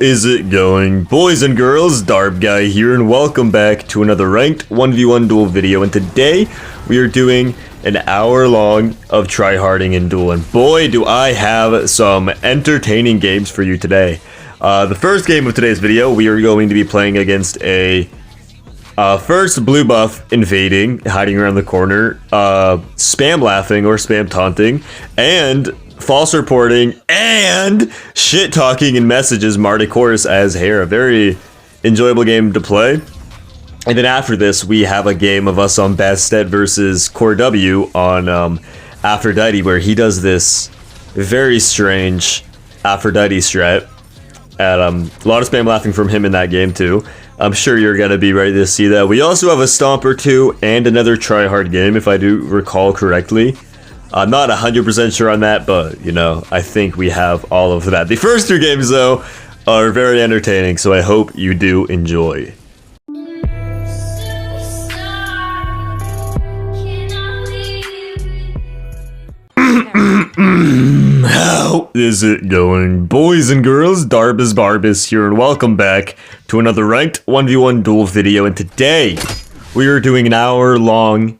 is it going? Boys and girls, darbiie here, and welcome back to another ranked 1v1 duel video. And today, we are doing an hour long of tryharding in duel. And boy, do I have some entertaining games for you today. The first game of today's video, we are going to be playing against a first blue buff invading, hiding around the corner, spam laughing or spam taunting, and false reporting, and shit talking in messages Martichorus as Hera. Very enjoyable game to play. And then after this, we have a game of us on Bastet versus Core W on Aphrodite, where he does this very strange Aphrodite strat. And a lot of spam laughing from him in that game too. I'm sure you're gonna be ready to see that. We also have a stomp or two and another tryhard game, if I do recall correctly. I'm not 100% sure on that, but, you know, I think we have all of that. The first two games, though, are very entertaining, so I hope you do enjoy. How is it going? Boys and girls, Barbus here, and welcome back to another ranked 1v1 duel video. And today, we are doing an hour-long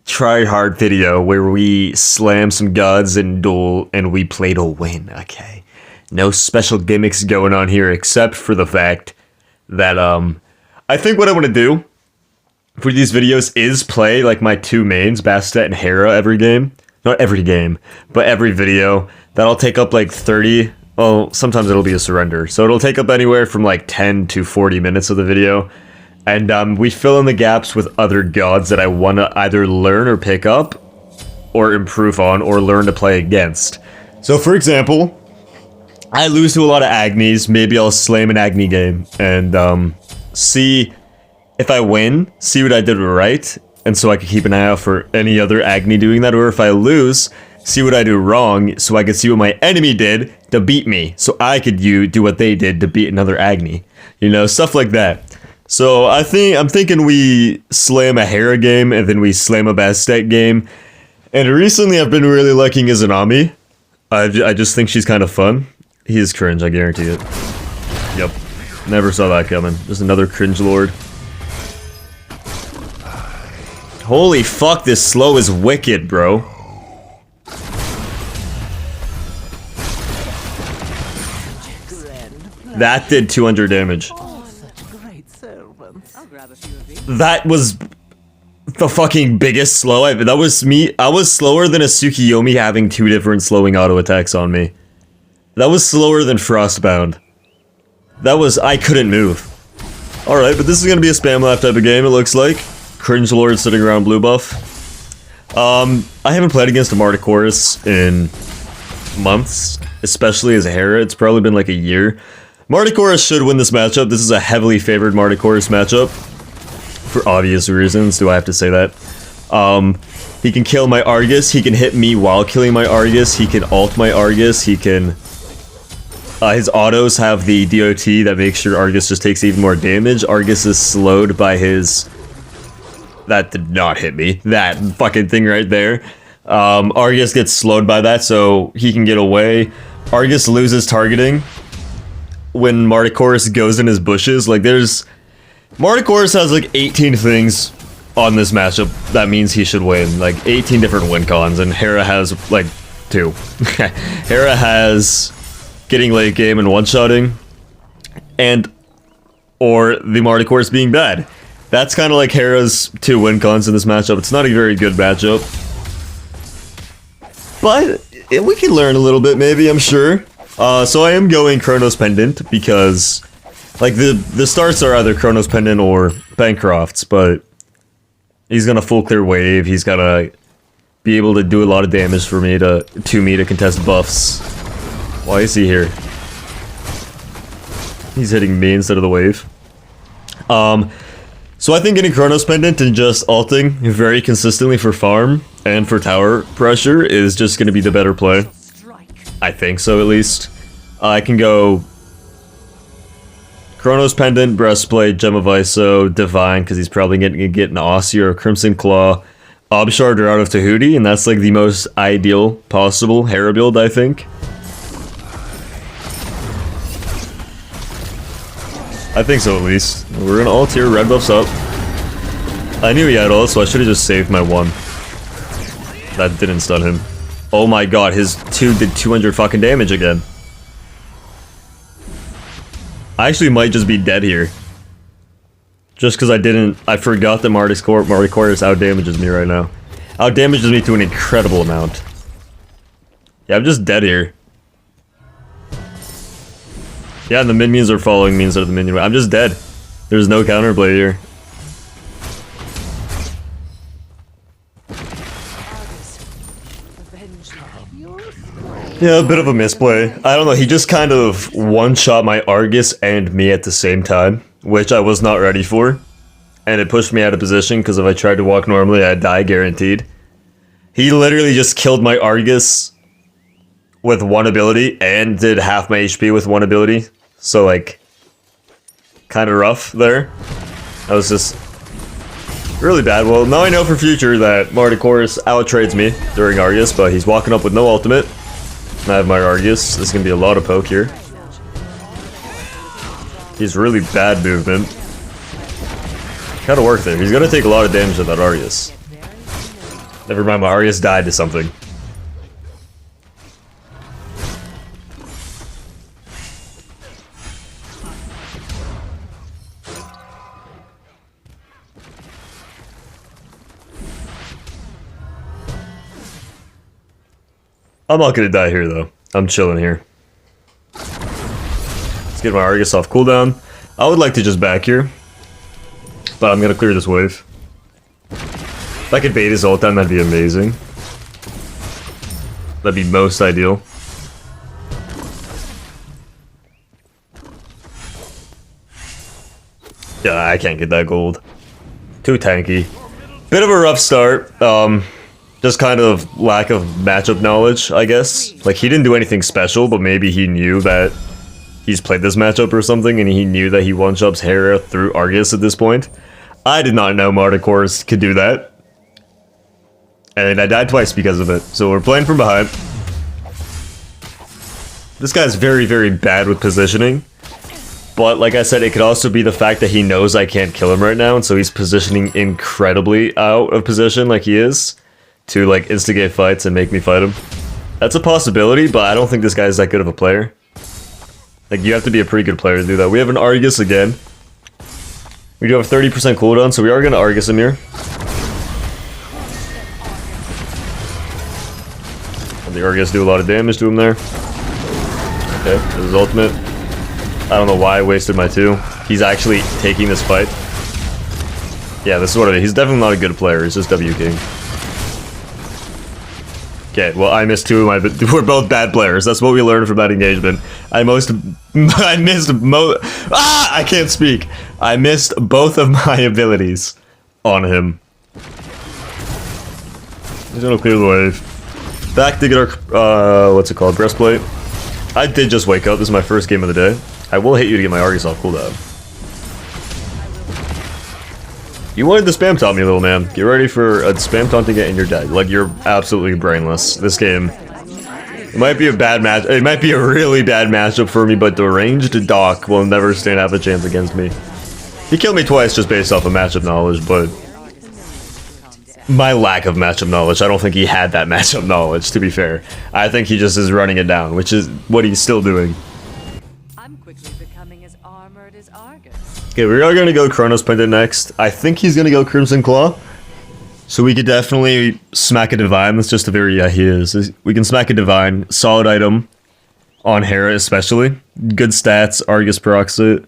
tryhard video where we slam some gods in duel and we play to win, okay? No special gimmicks going on here except for the fact that, I think what I want to do for these videos is play, like, my two mains, Bastet and Hera, every game. Not every game, but every video. That'll take up, like, 30, well, sometimes it'll be a surrender. So it'll take up anywhere from, like, 10 to 40 minutes of the video. And we fill in the gaps with other gods that I want to either learn or pick up, or improve on, or learn to play against. So, for example, I lose to a lot of Agnis. Maybe I'll slam an Agni game and see if I win, see what I did right, and so I can keep an eye out for any other Agni doing that. Or if I lose, see what I do wrong, so I can see what my enemy did to beat me, so I could do what they did to beat another Agni. You know, stuff like that. So I'm thinking we slam a Hera game and then we slam a Bastet game. And recently I've been really liking Izanami. I just think she's kind of fun. He is cringe, I guarantee it. Yep. Never saw that coming. Just another cringe lord. Holy fuck, this slow is wicked, bro. That did 200 damage. That was the fucking biggest slow that was me. I was slower than a Tsukiyomi having two different slowing auto attacks on me. That was slower than Frostbound. That was, I couldn't move. Alright, but this is gonna be a spam laugh type of game, it looks like. Cringe lord sitting around blue buff. I haven't played against a Martichorus in months, especially as a Hera. It's probably been like a year. Martichorus should win this matchup. This is a heavily favored Martichorus matchup. For obvious reasons, do I have to say that? He can kill my Argus, he can hit me while killing my Argus, he can ult my Argus, he can... his autos have the DOT that makes sure Argus just takes even more damage. Argus is slowed by his... That did not hit me. That fucking thing right there. Argus gets slowed by that, so he can get away. Argus loses targeting when Martichorus goes in his bushes. Like, there's... Martichorus has like 18 things on this matchup that means he should win. Like 18 different win cons, and Hera has like 2. Hera has getting late game and one-shotting, and or the Martichorus being bad. That's kind of like Hera's 2 win cons in this matchup. It's not a very good matchup, but we can learn a little bit maybe, I'm sure. So I am going Chronos Pendant because... Like, the starts are either Chronos Pendant or Bancrofts, but he's gonna full clear wave, he's gonna be able to do a lot of damage for me to contest buffs. Why is he here? He's hitting me instead of the wave. So I think getting Chronos Pendant and just ulting very consistently for farm and for tower pressure is just gonna be the better play. I think so, at least. I can go... Chronos Pendant, Breastplate, Gem of Iso, Divine, because he's probably going to get an Aussie or a Crimson Claw, Obshard or Out of Tahuti, and that's like the most ideal possible Hera build, I think. I think so, at least. We're gonna ult here, red buff's up. I knew he had ult, so I should have just saved my 1. That didn't stun him. Oh my god, his 2 did 200 fucking damage again. I actually might just be dead here. Just because I forgot that Martycorus out-damages me right now. Out-damages me to an incredible amount. Yeah, I'm just dead here. Yeah, and the minions are following me instead of the minion. I'm just dead. There's no counterplay here. Yeah, a bit of a misplay. I don't know, he just kind of one-shot my Argus and me at the same time, which I was not ready for. And it pushed me out of position, because if I tried to walk normally, I'd die guaranteed. He literally just killed my Argus with 1 ability, and did half my HP with 1 ability. So, like, kind of rough there. That was just really bad. Well, now I know for future that Martycorus out-trades me during Argus, but he's walking up with no ultimate. I have my Argus. This is going to be a lot of poke here. He's really bad movement. Gotta work there. He's going to take a lot of damage with that Argus. Never mind, my Argus died to something. I'm not gonna die here though. I'm chilling here. Let's get my Argus off cooldown. I would like to just back here, but I'm gonna clear this wave. If I could bait his ult down, that'd be amazing. That'd be most ideal. Yeah, I can't get that gold. Too tanky. Bit of a rough start. Just kind of lack of matchup knowledge, I guess. Like, he didn't do anything special, but maybe he knew that he's played this matchup or something, and he knew that he one-shots Hera through Argus at this point. I did not know Martycorus could do that. And I died twice because of it. So we're playing from behind. This guy's very, very bad with positioning. But like I said, it could also be the fact that he knows I can't kill him right now, and so he's positioning incredibly out of position like he is, to like instigate fights and make me fight him. That's a possibility, but I don't think this guy's that good of a player. Like, you have to be a pretty good player to do that. We have an Argus again. We do have 30% cooldown, so we are going to Argus him here. And the Argus do a lot of damage to him there. Okay, this is ultimate. I don't know why I wasted my 2. He's actually taking this fight. Yeah, this is what it is. He's definitely not a good player. He's just W King. Okay, well, I missed 2 of my... We're both bad players. That's what we learned from that engagement. I can't speak. I missed both of my abilities on him. He's gonna clear the wave. Back to get our, what's it called? Breastplate. I did just wake up. This is my first game of the day. I will hit you to get my Argus off cooldown. You wanted to spam taunt me, little man. Get ready for a spam taunting it and you're dead. Like, you're absolutely brainless. This game, it might be a bad match. It might be a really bad matchup for me, but the ranged Doc will never stand up a chance against me. He killed me twice just based off of matchup knowledge, but my lack of matchup knowledge, I don't think he had that matchup knowledge, to be fair. I think he just is running it down, which is what he's still doing. I'm quickly becoming as armored as Argus. Okay, we are going to go Chronos Pendant next. I think he's going to go Crimson Claw. So we could definitely smack a Divine. That's just a very... Yeah, he is. We can smack a Divine. Solid item. On Hera, especially. Good stats. Argus procs it.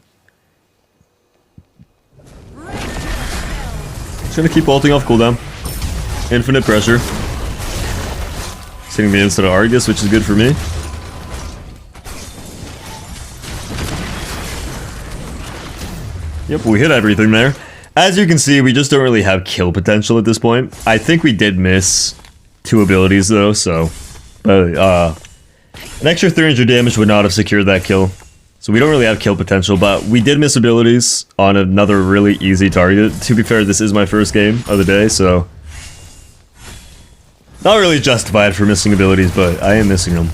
Just going to keep ulting off cooldown. Infinite pressure. Hitting me instead of Argus, which is good for me. Yep, we hit everything there. As you can see, we just don't really have kill potential at this point. I think we did miss 2 abilities though, so... an extra 300 damage would not have secured that kill. So we don't really have kill potential, but we did miss abilities on another really easy target. To be fair, this is my first game of the day, so... Not really justified for missing abilities, but I am missing them.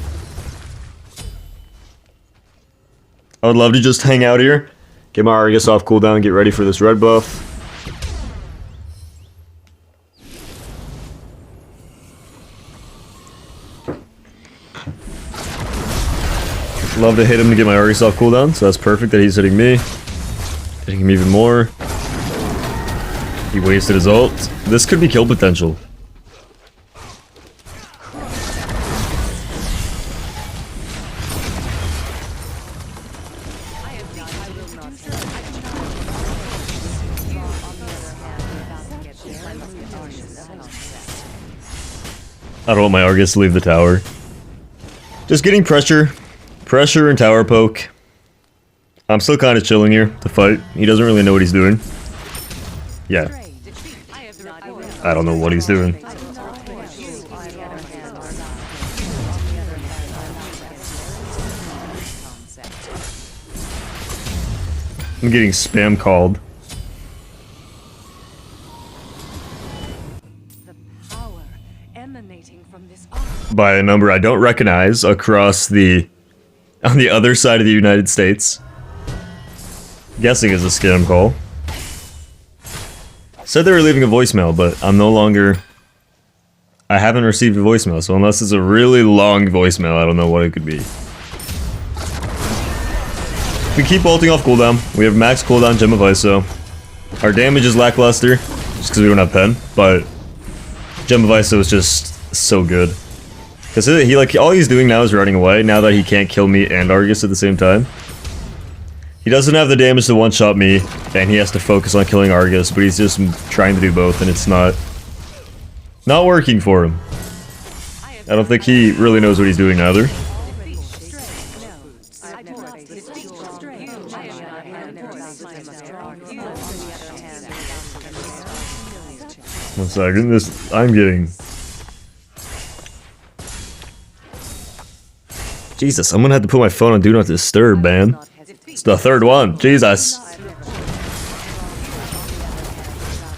I would love to just hang out here. Get my Argus off cooldown, get ready for this red buff. Love to hit him to get my Argus off cooldown, so that's perfect that he's hitting me. Hitting him even more. He wasted his ult. This could be kill potential. I don't want my Argus to leave the tower. Just getting pressure. Pressure and tower poke. I'm still kind of chilling here to fight. He doesn't really know what he's doing. Yeah. I don't know what he's doing. I'm getting spam called. By a number I don't recognize across on the other side of the United States. Guessing is a scam call. Said they were leaving a voicemail, but I'm no longer... I haven't received a voicemail, so unless it's a really long voicemail, I don't know what it could be. We keep ulting off cooldown. We have max cooldown Gem of ISO. Our damage is lackluster, just because we don't have pen, but Gem of ISO is just so good. Because he, like, all he's doing now is running away, now that he can't kill me and Argus at the same time. He doesn't have the damage to one-shot me, and he has to focus on killing Argus, but he's just trying to do both, and it's not working for him. I don't think he really knows what he's doing either. One second, I'm getting... Jesus, I'm gonna have to put my phone on Do Not Disturb, man. It's the third one. Jesus.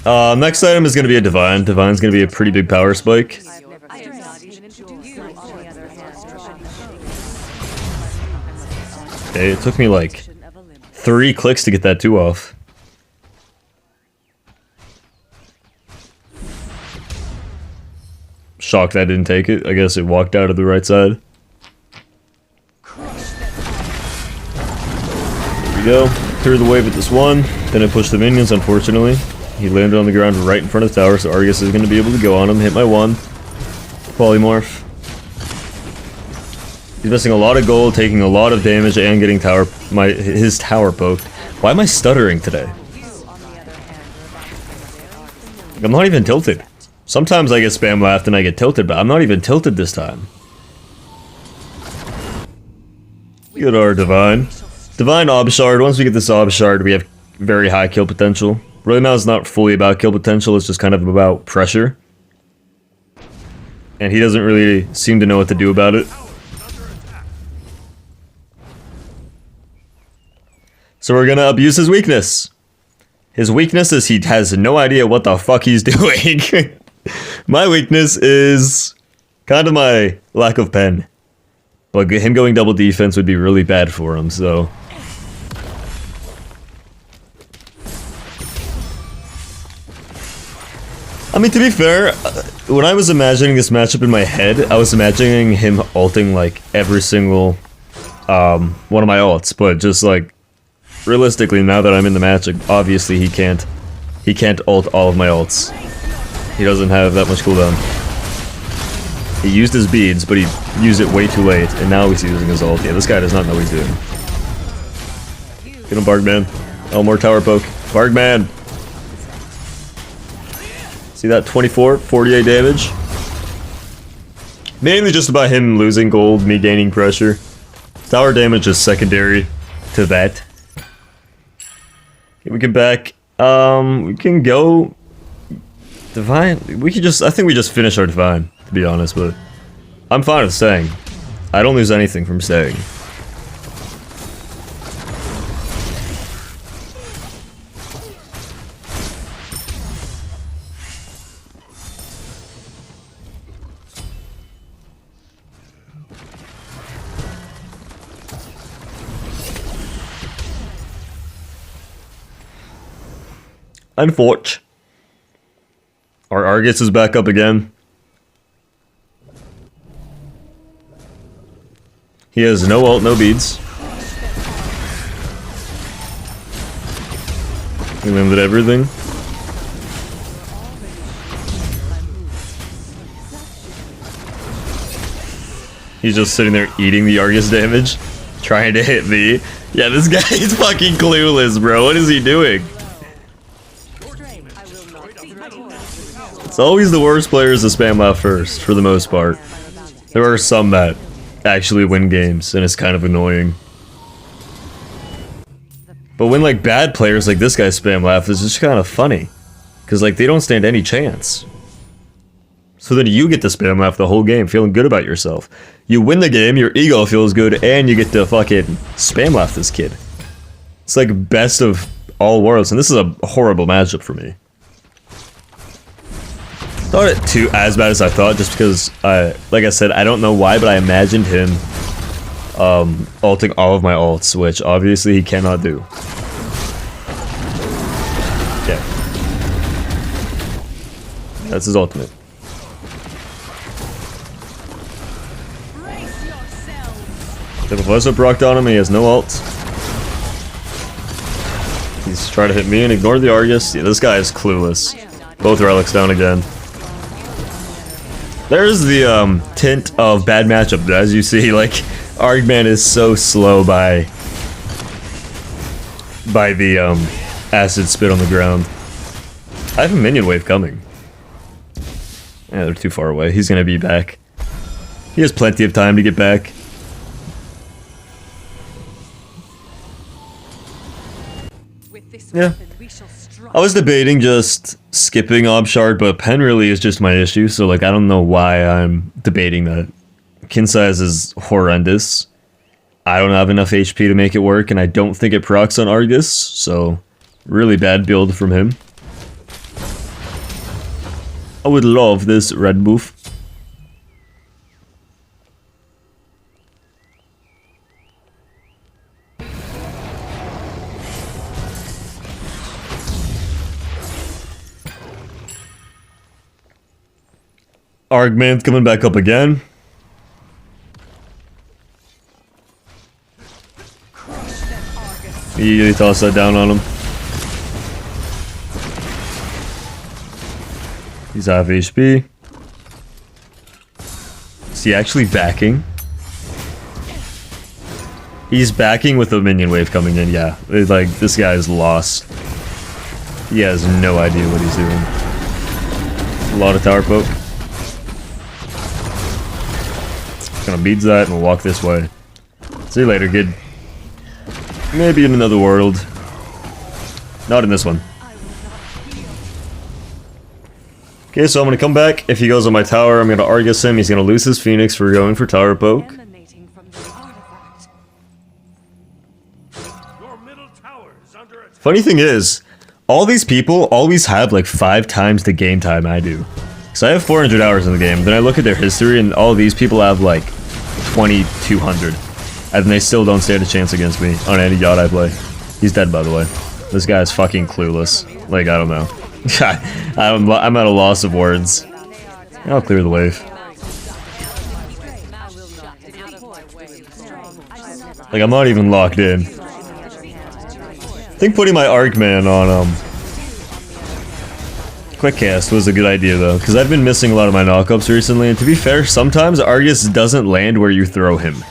Next item is gonna be a Divine. Divine's gonna be a pretty big power spike. Okay, it took me like 3 clicks to get that 2 off. Shocked I didn't take it. I guess it walked out of the right side. Go through the wave with this one, then I push the minions. Unfortunately, he landed on the ground right in front of the tower, so Argus is going to be able to go on him. Hit my 1 polymorph. He's missing a lot of gold, taking a lot of damage, and getting his tower poked. Why am I stuttering today? I'm not even tilted. Sometimes I get spam laughed and I get tilted, but I'm not even tilted this time. Get our Divine. Divine Ob Shard. Once we get this Ob Shard, we have very high kill potential. Really now it's not fully about kill potential, it's just kind of about pressure. And he doesn't really seem to know what to do about it. So we're gonna abuse his weakness. His weakness is he has no idea what the fuck he's doing. My weakness is kind of my lack of pen. But him going double defense would be really bad for him, so... I mean, to be fair, when I was imagining this matchup in my head, I was imagining him ulting, like, every single, one of my ults, but just, like, realistically, now that I'm in the match, like, obviously he can't ult all of my ults. He doesn't have that much cooldown. He used his beads, but he used it way too late, and now he's using his ult. Yeah, this guy does not know what he's doing. Get him, Bargman. Oh, more tower poke. Bargman! See that? 24, 48 damage. Mainly just about him losing gold, me gaining pressure. Tower damage is secondary to that. Okay, we can back. We can go... Divine? We could just... I think we just finish our Divine, to be honest, but... I'm fine with staying. I don't lose anything from staying. Unfortunate. Our Argus is back up again. He has no ult, no beads. We limited everything. He's just sitting there eating the Argus damage, trying to hit me. Yeah, this guy is fucking clueless, bro. What is he doing? It's always the worst players to spam left first, for the most part. There are some that actually win games, and it's kind of annoying. But when like bad players like this guy spam left, it's just kind of funny. Because like they don't stand any chance. So then you get to spam left the whole game, feeling good about yourself. You win the game, your ego feels good, and you get to fucking spam left this kid. It's like best of all worlds, and this is a horrible matchup for me. Not as bad as I thought, just because like I said, I don't know why, but I imagined him ulting all of my ults, which obviously he cannot do. Okay. That's his ultimate. The Professor procced on him, he has no ult. He's trying to hit me and ignore the Argus. Yeah, this guy is clueless. Both relics down again. There's the tint of bad matchup. As you see, like Argman is so slow by the acid spit on the ground. I have a minion wave coming. Yeah, they're too far away. He's gonna be back. He has plenty of time to get back. Yeah. I was debating just skipping Obshard, but pen really is just my issue, so like I don't know why I'm debating that. Kin size is horrendous. I don't have enough HP to make it work, and I don't think it procs on Argus, so really bad build from him. I would love this red buff. Argman's coming back up again. Immediately toss that down on him. He's half HP. Is he actually backing? He's backing with the minion wave coming in, yeah. It's like, this guy is lost. He has no idea what he's doing. A lot of tower poke. Gonna beads that and we'll walk this way. See you later, kid. Maybe in another world. Not in this one. Okay, so I'm gonna come back. If he goes on my tower, I'm gonna Argus him. He's gonna lose his Phoenix for going for tower poke. Funny thing is, all these people always have like 5 times the game time I do. So I have 400 hours in the game, then I look at their history and all these people have like 2,200. And they still don't stand a chance against me on any yacht I play. He's dead, by the way. This guy is fucking clueless. Like, I don't know. I'm at a loss of words. I'll clear the wave. Like, I'm not even locked in. I think putting my Arcman on, Quick cast was a good idea though, because I've been missing a lot of my knockups recently, and to be fair, sometimes Argus doesn't land where you throw him.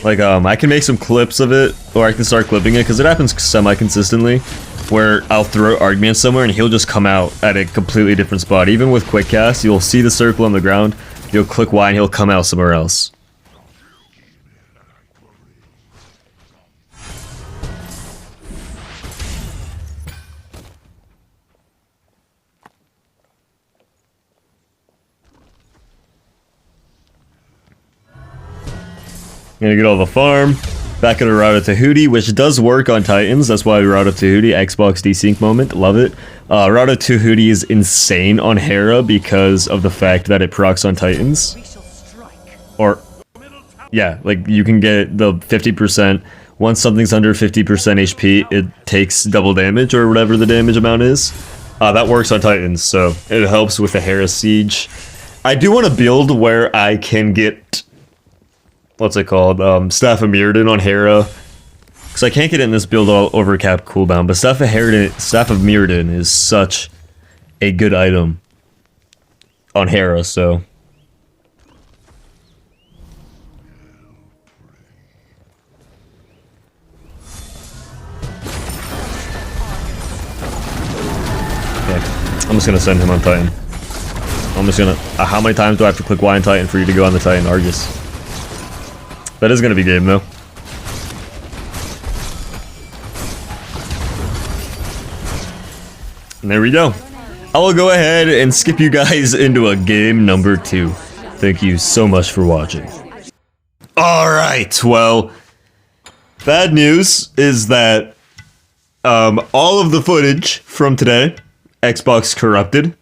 Like, I can make some clips of it, or I can start clipping it, because it happens semi-consistently, where I'll throw Argman somewhere and he'll just come out at a completely different spot. Even with quick cast, you'll see the circle on the ground, you'll click Y and he'll come out somewhere else. Gonna get all the farm. Back at a Route of Tahuti, which does work on Titans. That's why we Route of Tahuti. Xbox desync moment. Love it. Route of Tahuti is insane on Hera because of the fact that it procs on Titans. Or, yeah, like you can get the 50% once something's under 50% HP, it takes double damage or whatever the damage amount is. That works on Titans, so it helps with the Hera siege. I do want to build where I can get, what's it called, Staff of Mirrodin on Hera. Because I can't get it in this build all over cap cooldown, but Staff of Mirrodin is such a good item on Hera, so... I'm just gonna send him on Titan. I'm just gonna... how many times do I have to click Y on Titan for you to go on the Titan Argus? That is gonna be game, though. And there we go. I will go ahead and skip you guys into a game number 2. Thank you so much for watching. Alright, well... bad news is that... all of the footage from today... Xbox corrupted.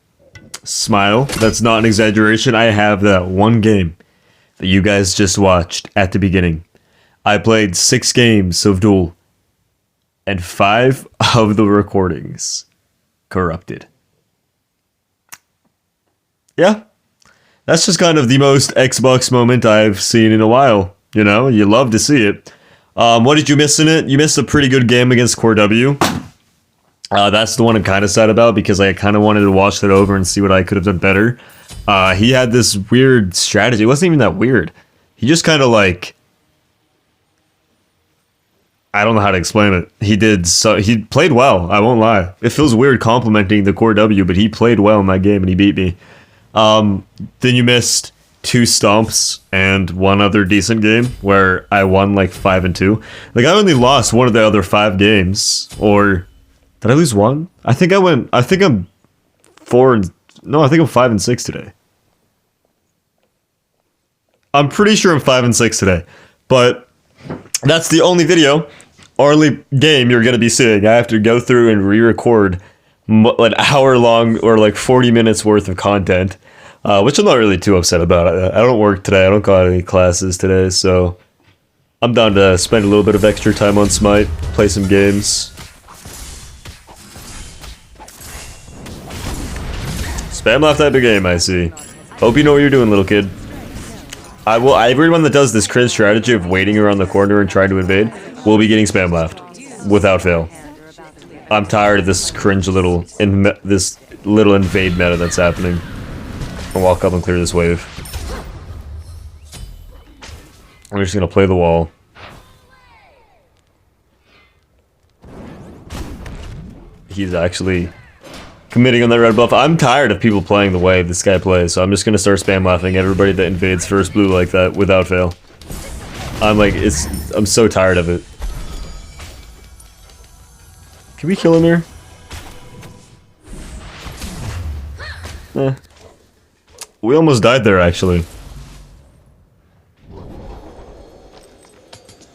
Smile. That's not an exaggeration. I have that one game that you guys just watched at the beginning. I played 6 games of Duel, and 5 of the recordings corrupted. Yeah. That's just kind of the most Xbox moment I've seen in a while. You know, you love to see it. What did you miss in it? You missed a pretty good game against Core W. That's the one I'm kind of sad about because I kind of wanted to watch that over and see what I could have done better. He had this weird strategy. It wasn't even that weird. He just kind of like... I don't know how to explain it. He played well, I won't lie. It feels weird complimenting the Core W, but he played well in that game and he beat me. Then you missed 2 stomps and 1 other decent game where I won like 5-2. Like I only lost 1 of the other 5 games, or... did I lose 1? I think I'm 5 and 6 today. I'm pretty sure I'm 5 and 6 today. But that's the only video or only game you're going to be seeing. I have to go through and re-record an hour long or like 40 minutes worth of content, which I'm not really too upset about. I don't work today. I don't got any classes today, so I'm down to spend a little bit of extra time on Smite, play some games. Spam left type of game, I see. Hope you know what you're doing, little kid. Everyone that does this cringe strategy of waiting around the corner and trying to invade will be getting spam left, without fail. I'm tired of this cringe little invade meta that's happening. I'll walk up and clear this wave. I'm just gonna play the wall. He's actually committing on that red buff. I'm tired of people playing the way this guy plays, so I'm just gonna start spam laughing everybody that invades first blue like that without fail. I'm so tired of it. Can we kill him here? We almost died there, actually.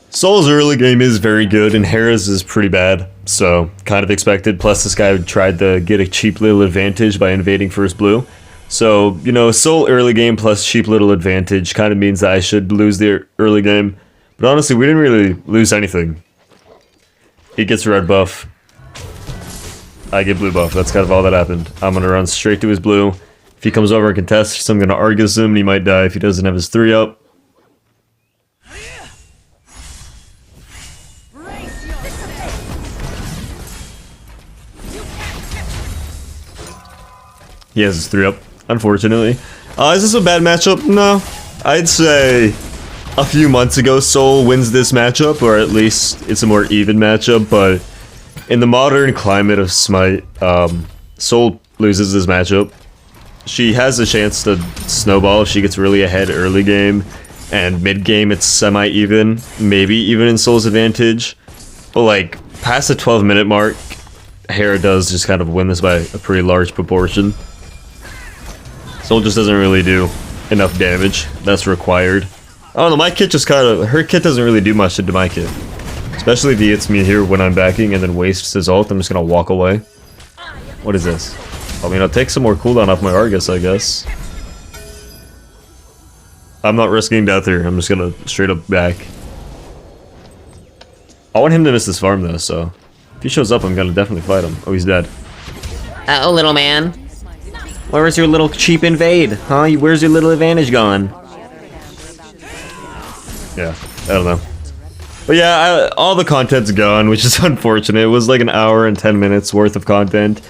Soul's early game is very good, and Hera's is pretty bad, so kind of expected. Plus, this guy tried to get a cheap little advantage by invading first blue. So, you know, Soul early game plus cheap little advantage kind of means that I should lose the early game. But honestly, we didn't really lose anything. He gets red buff. I get blue buff. That's kind of all that happened. I'm going to run straight to his blue. If he comes over and contests, I'm going to Argus him, and he might die if he doesn't have his 3 up. He has his 3 up, unfortunately. Is this a bad matchup? No. I'd say a few months ago, Soul wins this matchup, or at least it's a more even matchup, but in the modern climate of Smite, Soul loses this matchup. She has a chance to snowball if she gets really ahead early game, and mid game it's semi-even, maybe even in Soul's advantage. But like, past the 12-minute mark, Hera does just kind of win this by a pretty large proportion. Soul just doesn't really do enough damage that's required. I don't know, my kit just kind of... her kit doesn't really do much to my kit. Especially if he hits me here when I'm backing and then wastes his ult, I'm just gonna walk away. What is this? I mean, I'll take some more cooldown off my Argus, I guess. I'm not risking death here, I'm just gonna straight up back. I want him to miss his farm though, so if he shows up, I'm gonna definitely fight him. Oh, he's dead. Uh-oh, little man. Where was your little cheap invade? Huh? Where's your little advantage gone? Yeah, I don't know. But yeah, all the content's gone, which is unfortunate. It was like an hour and 10 minutes worth of content.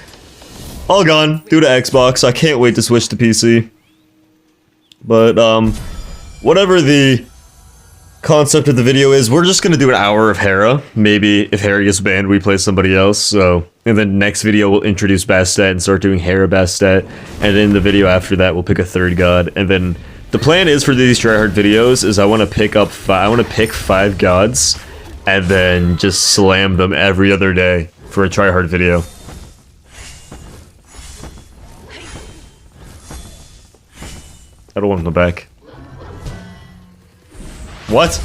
All gone due to Xbox. I can't wait to switch to PC. But, whatever the concept of the video is, we're just gonna do an hour of Hera. Maybe if Hera gets banned, we play somebody else, so... And then next video, we'll introduce Bastet and start doing Hera Bastet. And then the video after that, we'll pick a third god. And then the plan is for these tryhard videos is I want to pick 5 gods and then just slam them every other day for a tryhard video. I don't want him back. What?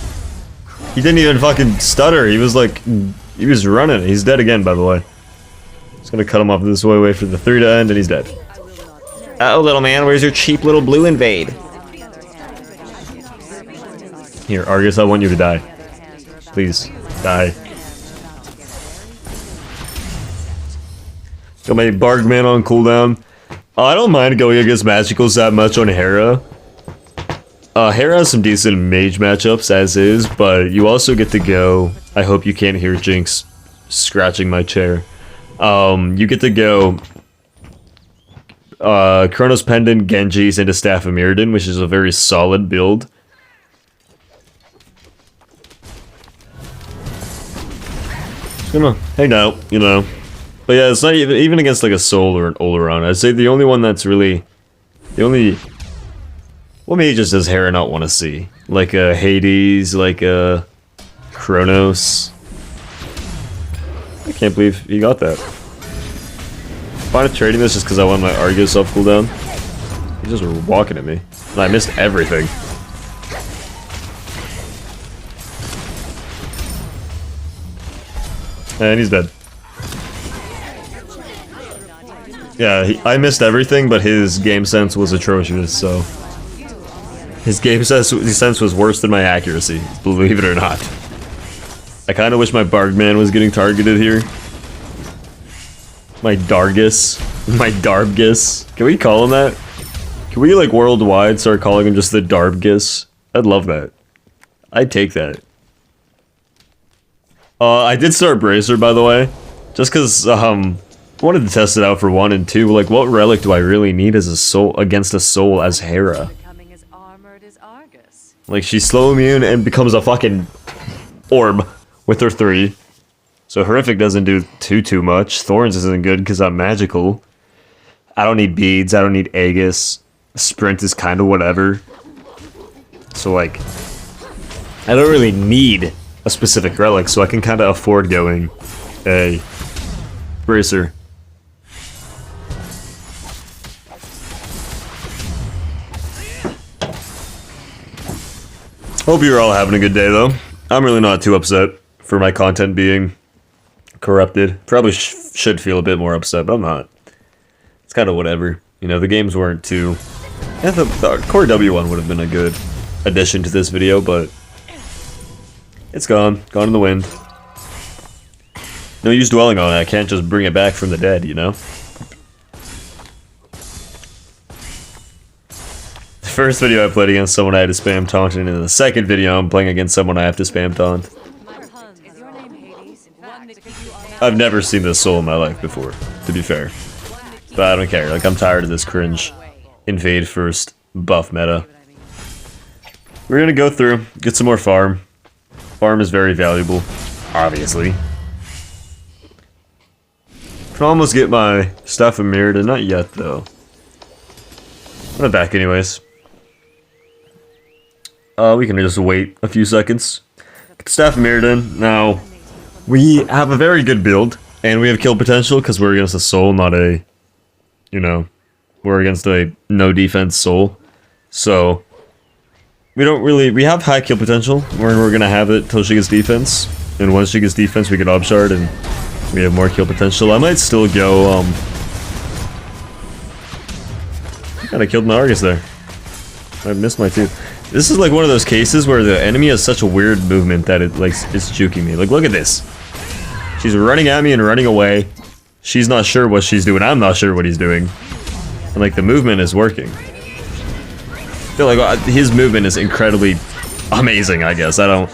He didn't even fucking stutter. He was like, he was running. He's dead again, by the way. Just gonna cut him off this way, wait for the 3 to end, and he's dead. Uh-oh, little man, where's your cheap little blue invade? Here, Argus, I want you to die. Please, die. Got my Bargman on cooldown. I don't mind going against Magicals that much on Hera. Hera has some decent mage matchups as is, but you also get to go... I hope you can't hear Jinx scratching my chair. You get to go... Chronos Pendant, Genji's into Staff of Mirrodin, which is a very solid build. Just gonna hang out, you know. But yeah, it's not even against like a Soul or an Oleron. I'd say the only one that's really... The only... What mages does Hera not want to see? Like a Hades, like a Chronos. I can't believe he got that. Fine with trading this just because I want my Argus off cooldown. He's just walking at me. And I missed everything. And he's dead. Yeah, I missed everything, but his game sense was atrocious, so... His game sense was worse than my accuracy, believe it or not. I kind of wish my Bargman was getting targeted here. My Dargus. My Darbgus. Can we call him that? Can we, like, worldwide start calling him just the Darbgus? I'd love that. I'd take that. I did start Bracer, by the way. Just because, I wanted to test it out for 1 and 2. Like, what relic do I really need as a soul against a soul as Hera? Like, she's slow immune and becomes a fucking orb with her 3. So Horrific doesn't do too much. Thorns isn't good because I'm magical. I don't need beads. I don't need Aegis. Sprint is kind of whatever. So, like, I don't really need a specific relic, so I can kind of afford going a Bracer. Hope you're all having a good day, though. I'm really not too upset for my content being corrupted. Probably should feel a bit more upset, but I'm not. It's kind of whatever. You know, the games weren't too... Yeah, the Core W one would have been a good addition to this video, but... It's gone. Gone in the wind. No use dwelling on it. I can't just bring it back from the dead, you know? The first video I played against someone I had to spam taunt, and in the second video I'm playing against someone I have to spam taunt. I've never seen this soul in my life before, to be fair. But I don't care, like I'm tired of this cringe invade first buff meta. We're gonna go through, get some more farm. Farm is very valuable, obviously. Can almost get my stuff in Mirrodin, not yet though. I'm back anyways. We can just wait a few seconds. Get Staff of Mirrodin. Now, we have a very good build, and we have kill potential because we're against a soul, not a, you know, we're against a no defense soul. So, we have high kill potential. We're gonna have it till she gets defense, and once she gets defense, we get Ob Shard, and we have more kill potential. I might still go, Kinda killed my Argus there. I missed my tooth. This is like one of those cases where the enemy has such a weird movement that it like it's juking me. Like, look at this. She's running at me and running away. She's not sure what she's doing. I'm not sure what he's doing. And like the movement is working. I feel like his movement is incredibly amazing, I guess. I don't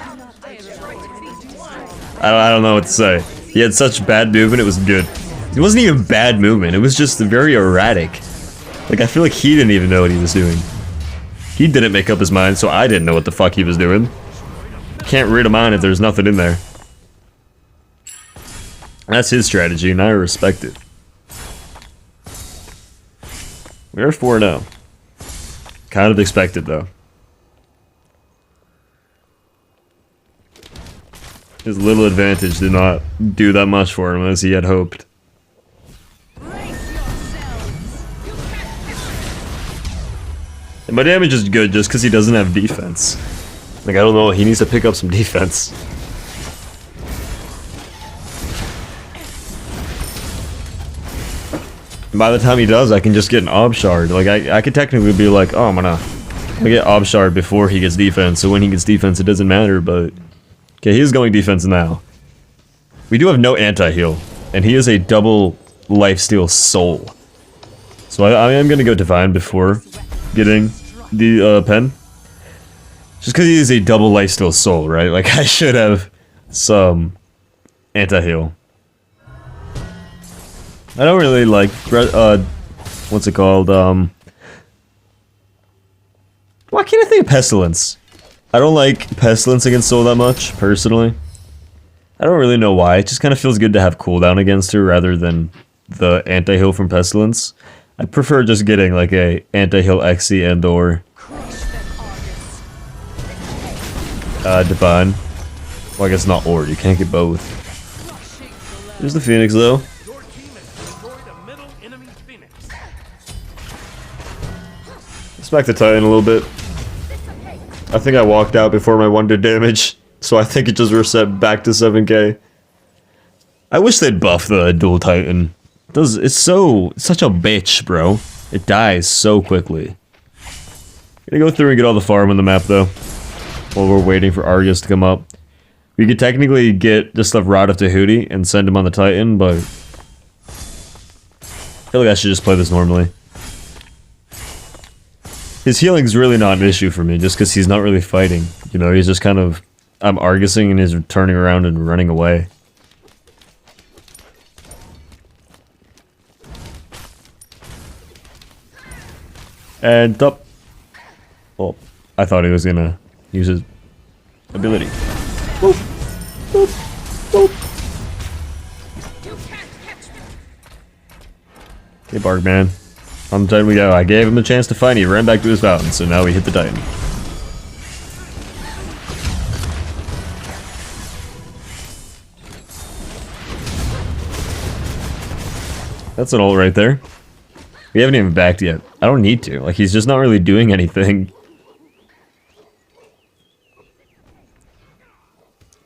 know what to say. He had such bad movement, it was good. It wasn't even bad movement, it was just very erratic. Like, I feel like he didn't even know what he was doing. He didn't make up his mind, so I didn't know what the fuck he was doing. Can't read a mind if there's nothing in there. That's his strategy, and I respect it. We're 4-0. Kind of expected, though. His little advantage did not do that much for him as he had hoped. And my damage is good just because he doesn't have defense. Like, I don't know, he needs to pick up some defense. And by the time he does, I can just get an Ob Shard. Like, I could technically be like, oh, I'm gonna get Ob Shard before he gets defense, so when he gets defense, it doesn't matter, but... Okay, he is going defense now. We do have no anti-heal, and he is a double lifesteal soul. So I am gonna go Divine before getting the pen. Just because he is a double lifesteal soul, right? Like, I should have some anti-heal. I don't really like, what's it called, why can't I think of Pestilence? I don't like Pestilence against Soul that much, personally. I don't really know why, it just kind of feels good to have cooldown against her rather than the anti-heal from Pestilence. I prefer just getting like a anti-heal Xe and or Divine. Well, I guess not or, you can't get both. There's the Phoenix though. Let's back the Titan a little bit. I think I walked out before my 1 did damage, so I think it just reset back to 7k. I wish they'd buff the Dual Titan. It's such a bitch, bro. It dies so quickly. Gonna go through and get all the farm on the map though, while we're waiting for Argus to come up. We could technically get just the Rod of Tahuti and send him on the Titan, but I feel like I should just play this normally. His healing's really not an issue for me, just because he's not really fighting. You know, he's just kind of... I'm Argusing and he's turning around and running away. And up. Well, I thought he was gonna use his ability. Boop. Boop. Boop. Hey, Barkman. On the Titan we go. I gave him a chance to fight. He ran back to his fountain, so now we hit the Titan. That's an ult right there. We haven't even backed yet. I don't need to. Like, he's just not really doing anything.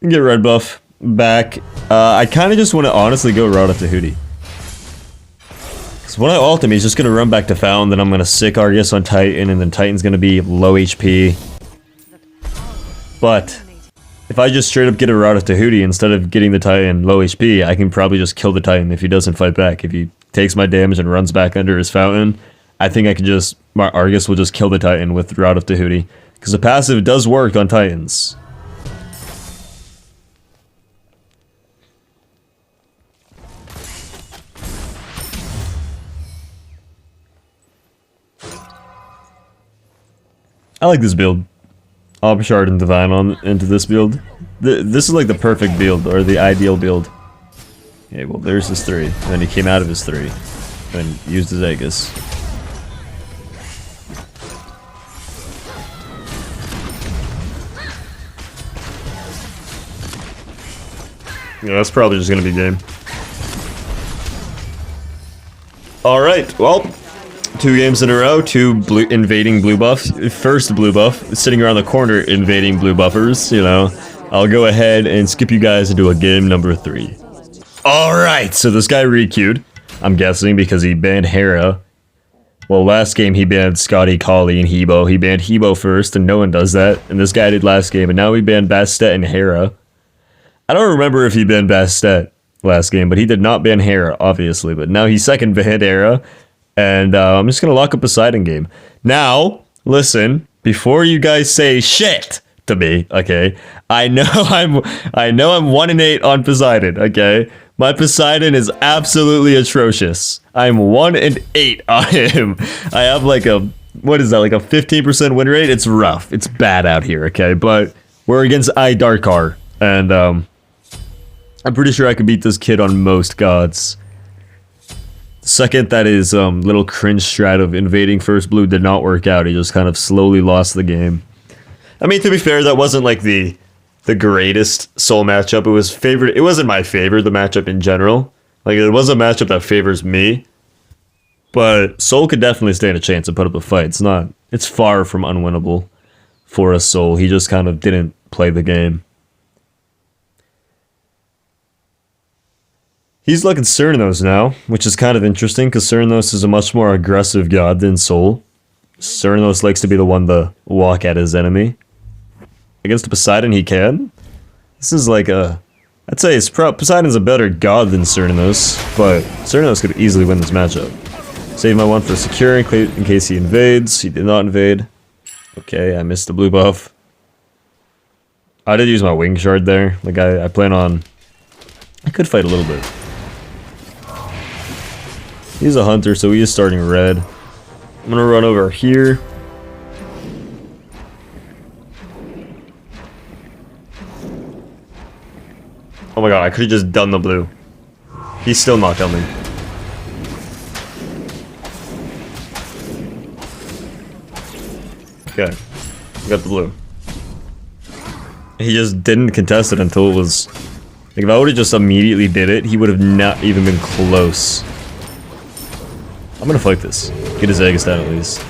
Get red buff back. I kind of just want to honestly go Rod of Tahuti. So when I ult him, he's just going to run back to Fountain, then I'm going to sick Argus on Titan, and then Titan's going to be low HP. But if I just straight up get a Rod of Tahuti instead of getting the Titan low HP, I can probably just kill the Titan if he doesn't fight back. If he takes my damage and runs back under his Fountain, I think I can just... my Argus will just kill the Titan with Rod of Tahuti. Because the passive does work on Titans. I like this build. Ob Shard and Divine on into this build. This is like the perfect build, or the ideal build. Okay, well there's his 3. And then he came out of his 3. And used his Aegis. Yeah, that's probably just gonna be game. Alright, well. 2 games in a row, 2 invading blue buffs. First blue buff, sitting around the corner invading blue buffers, you know. I'll go ahead and skip you guys into a game number 3. Alright, so this guy re-queued, I'm guessing because he banned Hera. Well, last game he banned Scotty, Kali, and Hebo. He banned Hebo first, and no one does that. And this guy did last game, and now he banned Bastet and Hera. I don't remember if he banned Bastet last game, but he did not ban Hera, obviously. But now he second banned Hera, and I'm just gonna lock up Poseidon game. Now, listen, before you guys say shit to me, okay? I know I'm 1-8 on Poseidon, okay? My Poseidon is absolutely atrocious. I'm 1-8 on him. I have like a, what is that, like a 15% win rate? It's rough. It's bad out here, okay? But we're against TRYHARD, and I'm pretty sure I could beat this kid on most gods. Second, that is little cringe strat of invading first blue did not work out. He just kind of slowly lost the game. I mean, to be fair, that wasn't like the greatest soul matchup. It wasn't my favorite, the matchup in general. Like, it was a matchup that favors me. But Soul could definitely stand a chance and put up a fight. It's far from unwinnable for a Soul. He just kind of didn't play the game. He's looking Cernunnos now, which is kind of interesting, because Cernunnos is a much more aggressive god than Soul. Cernunnos likes to be the one to walk at his enemy. Against Poseidon, he can. This is like a... I'd say Poseidon's a better god than Cernunnos, but Cernunnos could easily win this matchup. Save my one for secure in case he invades. He did not invade. Okay, I missed the blue buff. I did use my wing shard there. Like, I plan on... I could fight a little bit. He's a hunter, so he is starting red. I'm gonna run over here. Oh my god, I could've just done the blue. He's still not coming. Okay, got the blue. He just didn't contest it until it was... Like, if I would've just immediately did it, he would've not even been close. I'm gonna fight this. Get his eggs down at least.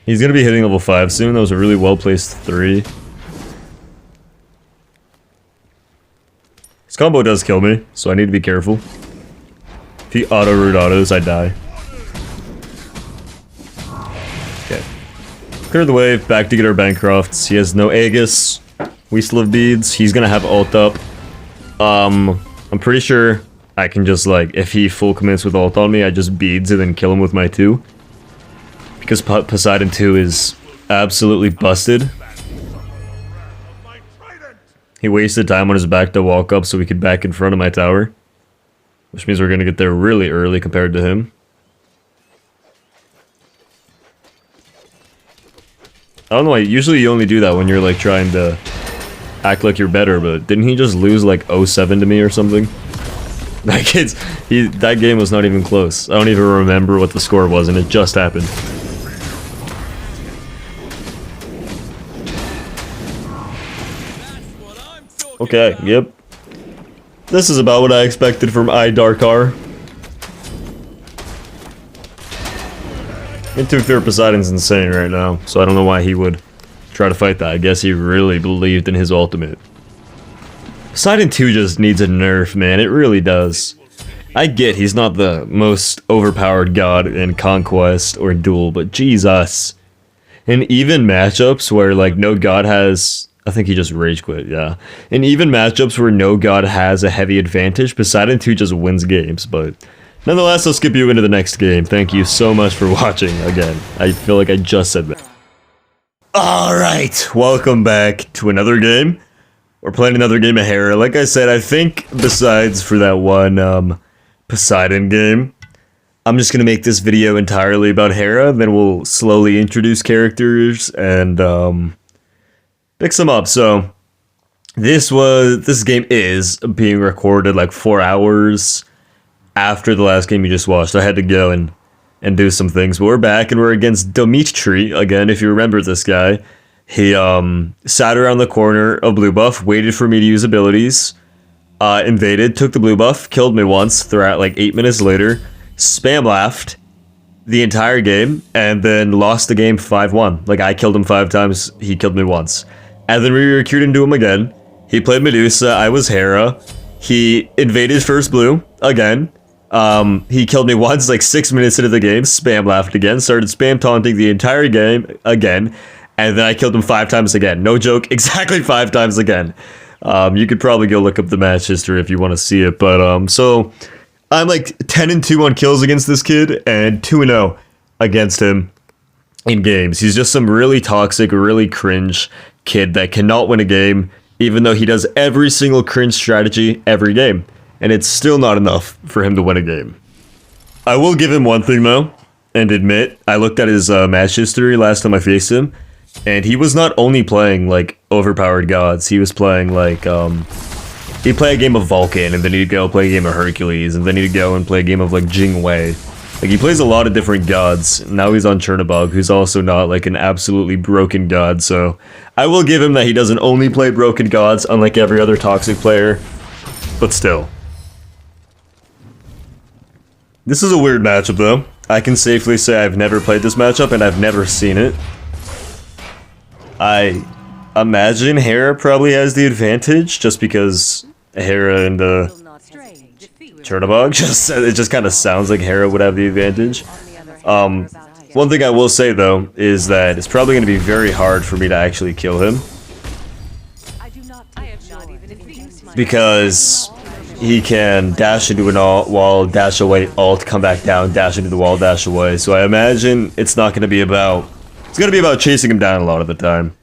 He's gonna be hitting level 5 soon. That was a really well-placed 3. His combo does kill me, so I need to be careful. If he auto-root autos, I die. Okay. Clear the wave, back to get our Bancrofts. He has no Aegis. We still have beads. He's gonna have ult up. I'm pretty sure I can just, like, if he full commits with ult on me, I just beads and then kill him with my 2. Because Poseidon 2 is absolutely busted. He wasted time on his back to walk up so we could back in front of my tower. Which means we're gonna get there really early compared to him. I don't know why, usually you only do that when you're like trying to act like you're better, but didn't he just lose like 0-7 to me or something? Like that game was not even close. I don't even remember what the score was and it just happened. Okay, yep. This is about what I expected from TRYHARD. And to be fair, Poseidon's insane right now, so I don't know why he would try to fight that. I guess he really believed in his ultimate. Poseidon 2 just needs a nerf, man. It really does. I get he's not the most overpowered god in Conquest or Duel, but Jesus. In even matchups where, like, no god has... I think he just rage quit, yeah. In even matchups where no god has a heavy advantage, Poseidon 2 just wins games, but... Nonetheless, I'll skip you into the next game. Thank you so much for watching again. I feel like I just said that. Alright, welcome back to another game. We're playing another game of Hera. Like I said, I think besides for that one Poseidon game, I'm just going to make this video entirely about Hera, then we'll slowly introduce characters and pick some up. So this game is being recorded like 4 hours after the last game you just watched. I had to go and do some things, but we're back and we're against Dimitri again. If you remember this guy, he sat around the corner of blue buff, waited for me to use abilities, invaded, took the blue buff, killed me once, throughout like 8 minutes later, spam laughed the entire game, and then lost the game 5-1. Like, I killed him 5 times, he killed me once. And then we recruited into him again. He played Medusa, I was Hera. He invaded first blue, again. He killed me once, like 6 minutes into the game, spam laughed again, started spam taunting the entire game, again. And then I killed him 5 times again. No joke, exactly 5 times again. You could probably go look up the match history if you want to see it. But, so, I'm like 10-2 on kills against this kid, and 2-0 against him in games. He's just some really toxic, really cringe kid that cannot win a game, even though he does every single cringe strategy every game. And it's still not enough for him to win a game. I will give him one thing, though, and admit, I looked at his match history last time I faced him, and he was not only playing, like, overpowered gods, he was playing, like, he'd play a game of Vulcan, and then he'd go play a game of Hercules, and then he'd go and play a game of, like, Jing Wei. Like, he plays a lot of different gods. Now he's on Chernobog, who's also not, like, an absolutely broken god, so I will give him that he doesn't only play broken gods, unlike every other toxic player, but still. This is a weird matchup, though. I can safely say I've never played this matchup, and I've never seen it. I imagine Hera probably has the advantage, just because Hera and Chernobog, it just kind of sounds like Hera would have the advantage. One thing I will say, though, is that it's probably going to be very hard for me to actually kill him. Because he can dash into an wall, dash away, ult, come back down, dash into the wall, dash away. So I imagine it's not going to be about... It's going to be about chasing him down a lot of the time.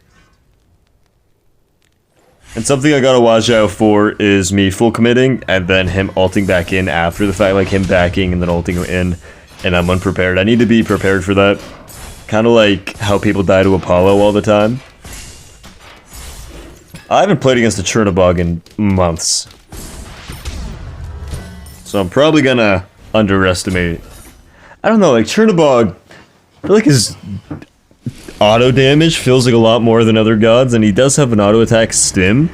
And something I gotta watch out for is me full committing and then him ulting back in after the fact, like him backing and then ulting in, and I'm unprepared. I need to be prepared for that. Kind of like how people die to Apollo all the time. I haven't played against a Chernobog in months. So I'm probably gonna underestimate. I don't know, like Chernobog, I feel like his auto damage feels like a lot more than other gods, and he does have an auto attack stim,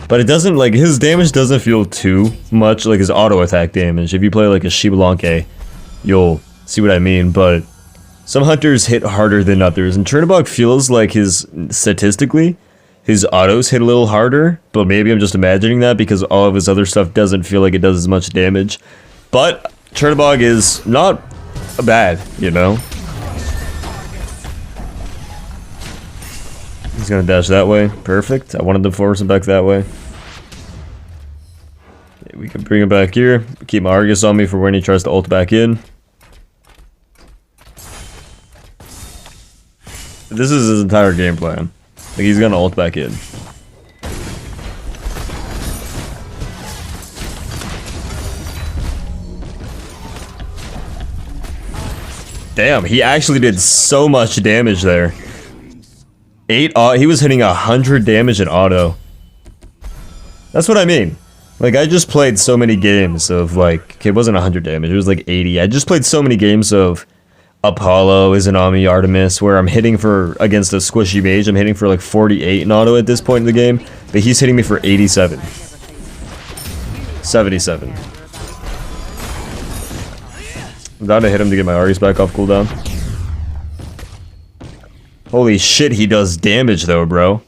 but it doesn't, like, his damage doesn't feel too much like his auto attack damage. If you play like a Shibalanke, you'll see what I mean, but some hunters hit harder than others, and Chernobog feels like statistically, his autos hit a little harder, but maybe I'm just imagining that because all of his other stuff doesn't feel like it does as much damage. But Chernobog is not bad, you know? He's gonna dash that way. Perfect. I wanted to force him back that way. Okay, we can bring him back here. Keep my Argus on me for when he tries to ult back in. This is his entire game plan. Like, he's gonna ult back in. Damn, he actually did so much damage there. He was hitting 100 damage in auto. That's what I mean. Like, I just played so many games of, like, okay, it wasn't 100 damage, it was like 80. I just played so many games of Apollo, Izanami, Artemis, where I'm hitting for, against a squishy mage, I'm hitting for like 48 in auto at this point in the game, but he's hitting me for 87. 77. I'm down to hit him to get my Argus back off cooldown. Holy shit, he does damage though, bro.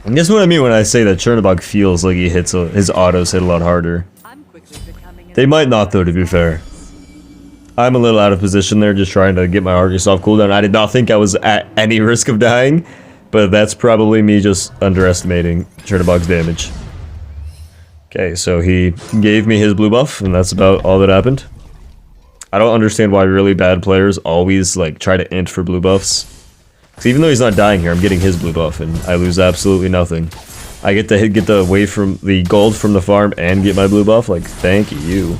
And that's what I mean when I say that Chernobog feels like he hits his autos hit a lot harder. They might not though, to be fair. I'm a little out of position there, just trying to get my Argus off cooldown. I did not think I was at any risk of dying, but that's probably me just underestimating Chernobog's damage. Okay, so he gave me his blue buff, and that's about all that happened. I don't understand why really bad players always like try to int for blue buffs. Because even though he's not dying here, I'm getting his blue buff, and I lose absolutely nothing. I get to get the wave from the gold from the farm and get my blue buff. Like, thank you.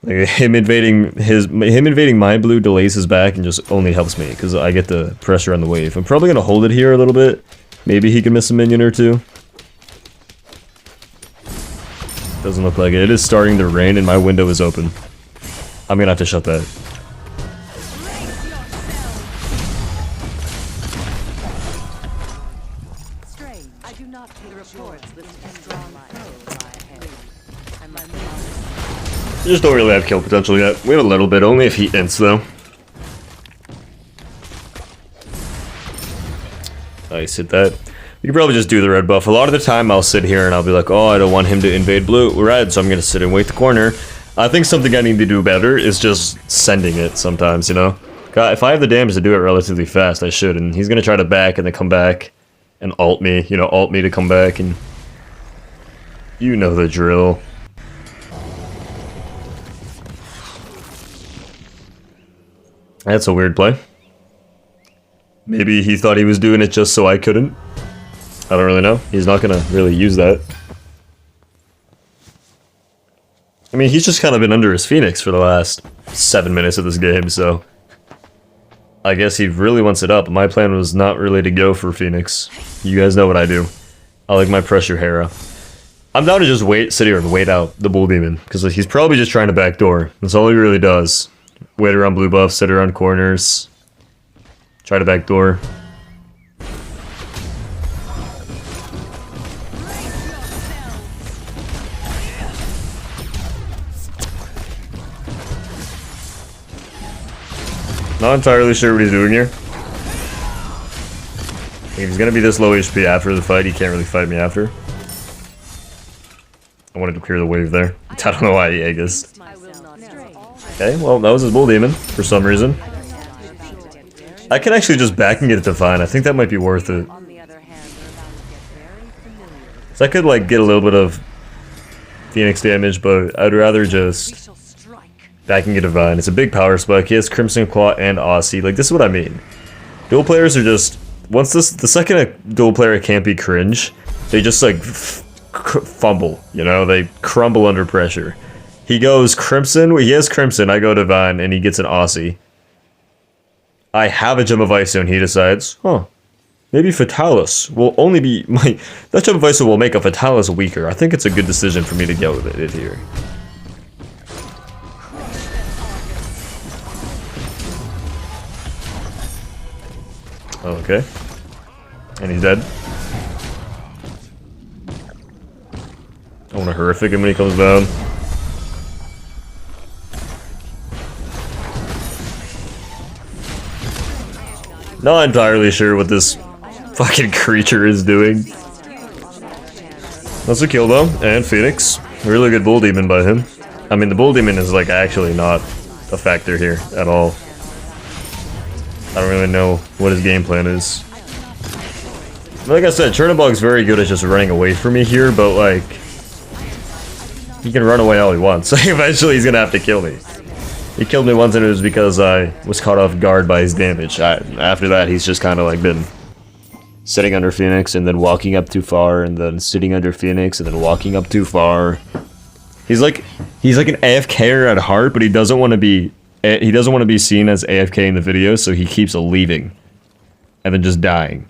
Like, him invading my blue delays his back and just only helps me because I get the pressure on the wave. I'm probably gonna hold it here a little bit. Maybe he can miss a minion or two. Doesn't look like it. It is starting to rain and my window is open. I'm gonna have to shut that. We just don't really have kill potential yet. We have a little bit, only if he ints though. Nice, hit that. You can probably just do the red buff. A lot of the time I'll sit here and I'll be like, oh, I don't want him to invade red, so I'm gonna sit and wait the corner. I think something I need to do better is just sending it sometimes, you know? God, if I have the damage to do it relatively fast, I should, and he's gonna try to back and then come back and ult me, you know, ult me to come back, and you know the drill. That's a weird play. Maybe he thought he was doing it just so I couldn't. I don't really know. He's not gonna really use that. I mean, he's just kind of been under his Phoenix for the last 7 minutes of this game, so I guess he really wants it up. My plan was not really to go for Phoenix. You guys know what I do. I like my pressure Hera. I'm down to just sit here and wait out the Bull Demon, because he's probably just trying to backdoor. That's all he really does. Wait around blue buff, sit around corners, try to backdoor. Not entirely sure what he's doing here. If he's gonna be this low HP after the fight, he can't really fight me after. I wanted to clear the wave there. I don't know why he Aegis. Okay, well, that was his Bull Demon, for some reason. I can actually just back and get it Divine. I think that might be worth it. So I could, like, get a little bit of Phoenix damage, but I'd rather just back and get Divine. It's a big power spike. He has Crimson Claw and Aussie. Like, this is what I mean. Duel players are just... Once the second a duel player can't be cringe, they just, like, fumble, you know? They crumble under pressure. He goes Crimson, he has Crimson, I go Divine, and he gets an Aussie. I have a Gem of Ice, and he decides, huh, maybe Fatalis will only be that Gem of Ice will make a Fatalis weaker. I think it's a good decision for me to go with it here. Okay. And he's dead. I want to horrific him when he comes down. Not entirely sure what this fucking creature is doing. That's a kill though, and Phoenix. Really good Bull Demon by him. I mean, the Bull Demon is like actually not a factor here at all. I don't really know what his game plan is. Like I said, Chernobog's very good at just running away from me here, but like, he can run away all he wants. Eventually he's gonna have to kill me. He killed me once and it was because I was caught off guard by his damage. After that, he's just kind of like been sitting under Phoenix and then walking up too far and then sitting under Phoenix and then walking up too far. He's like an AFKer at heart, but he doesn't want to be seen as AFK in the video, so he keeps leaving and then just dying.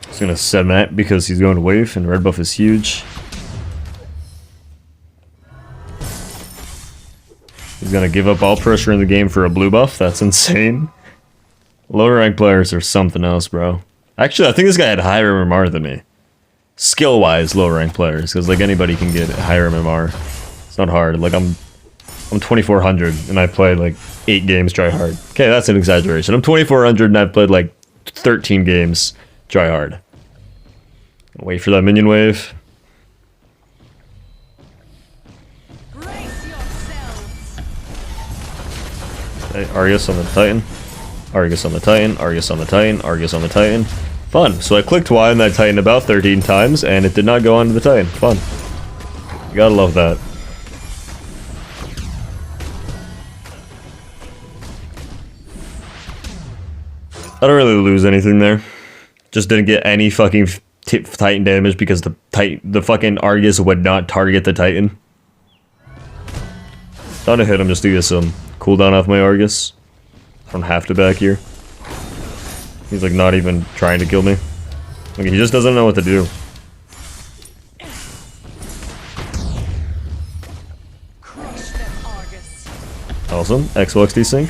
He's gonna set that because he's going to wave and red buff is huge. He's gonna give up all pressure in the game for a blue buff. That's insane. Lower rank players are something else, bro. Actually, I think this guy had higher MMR than me. Skill-wise, lower rank players, because like anybody can get higher MMR. It's not hard. Like I'm 2400 and I played like 8 games TRYHARD. Okay, that's an exaggeration. I'm 2400 and I've played like 13 games TRYHARD. Wait for that minion wave. Okay, Argus on the Titan. Argus on the Titan. Argus on the Titan. Argus on the Titan. Fun. So I clicked Y on that Titan about 13 times and it did not go onto the Titan. Fun. You gotta love that. I don't really lose anything there. Just didn't get any fucking Titan damage because the fucking Argus would not target the Titan. Trying to hit him just to get some cooldown off my Argus. I don't have to back here. He's like not even trying to kill me. Like, he just doesn't know what to do. Awesome. Xbox desync.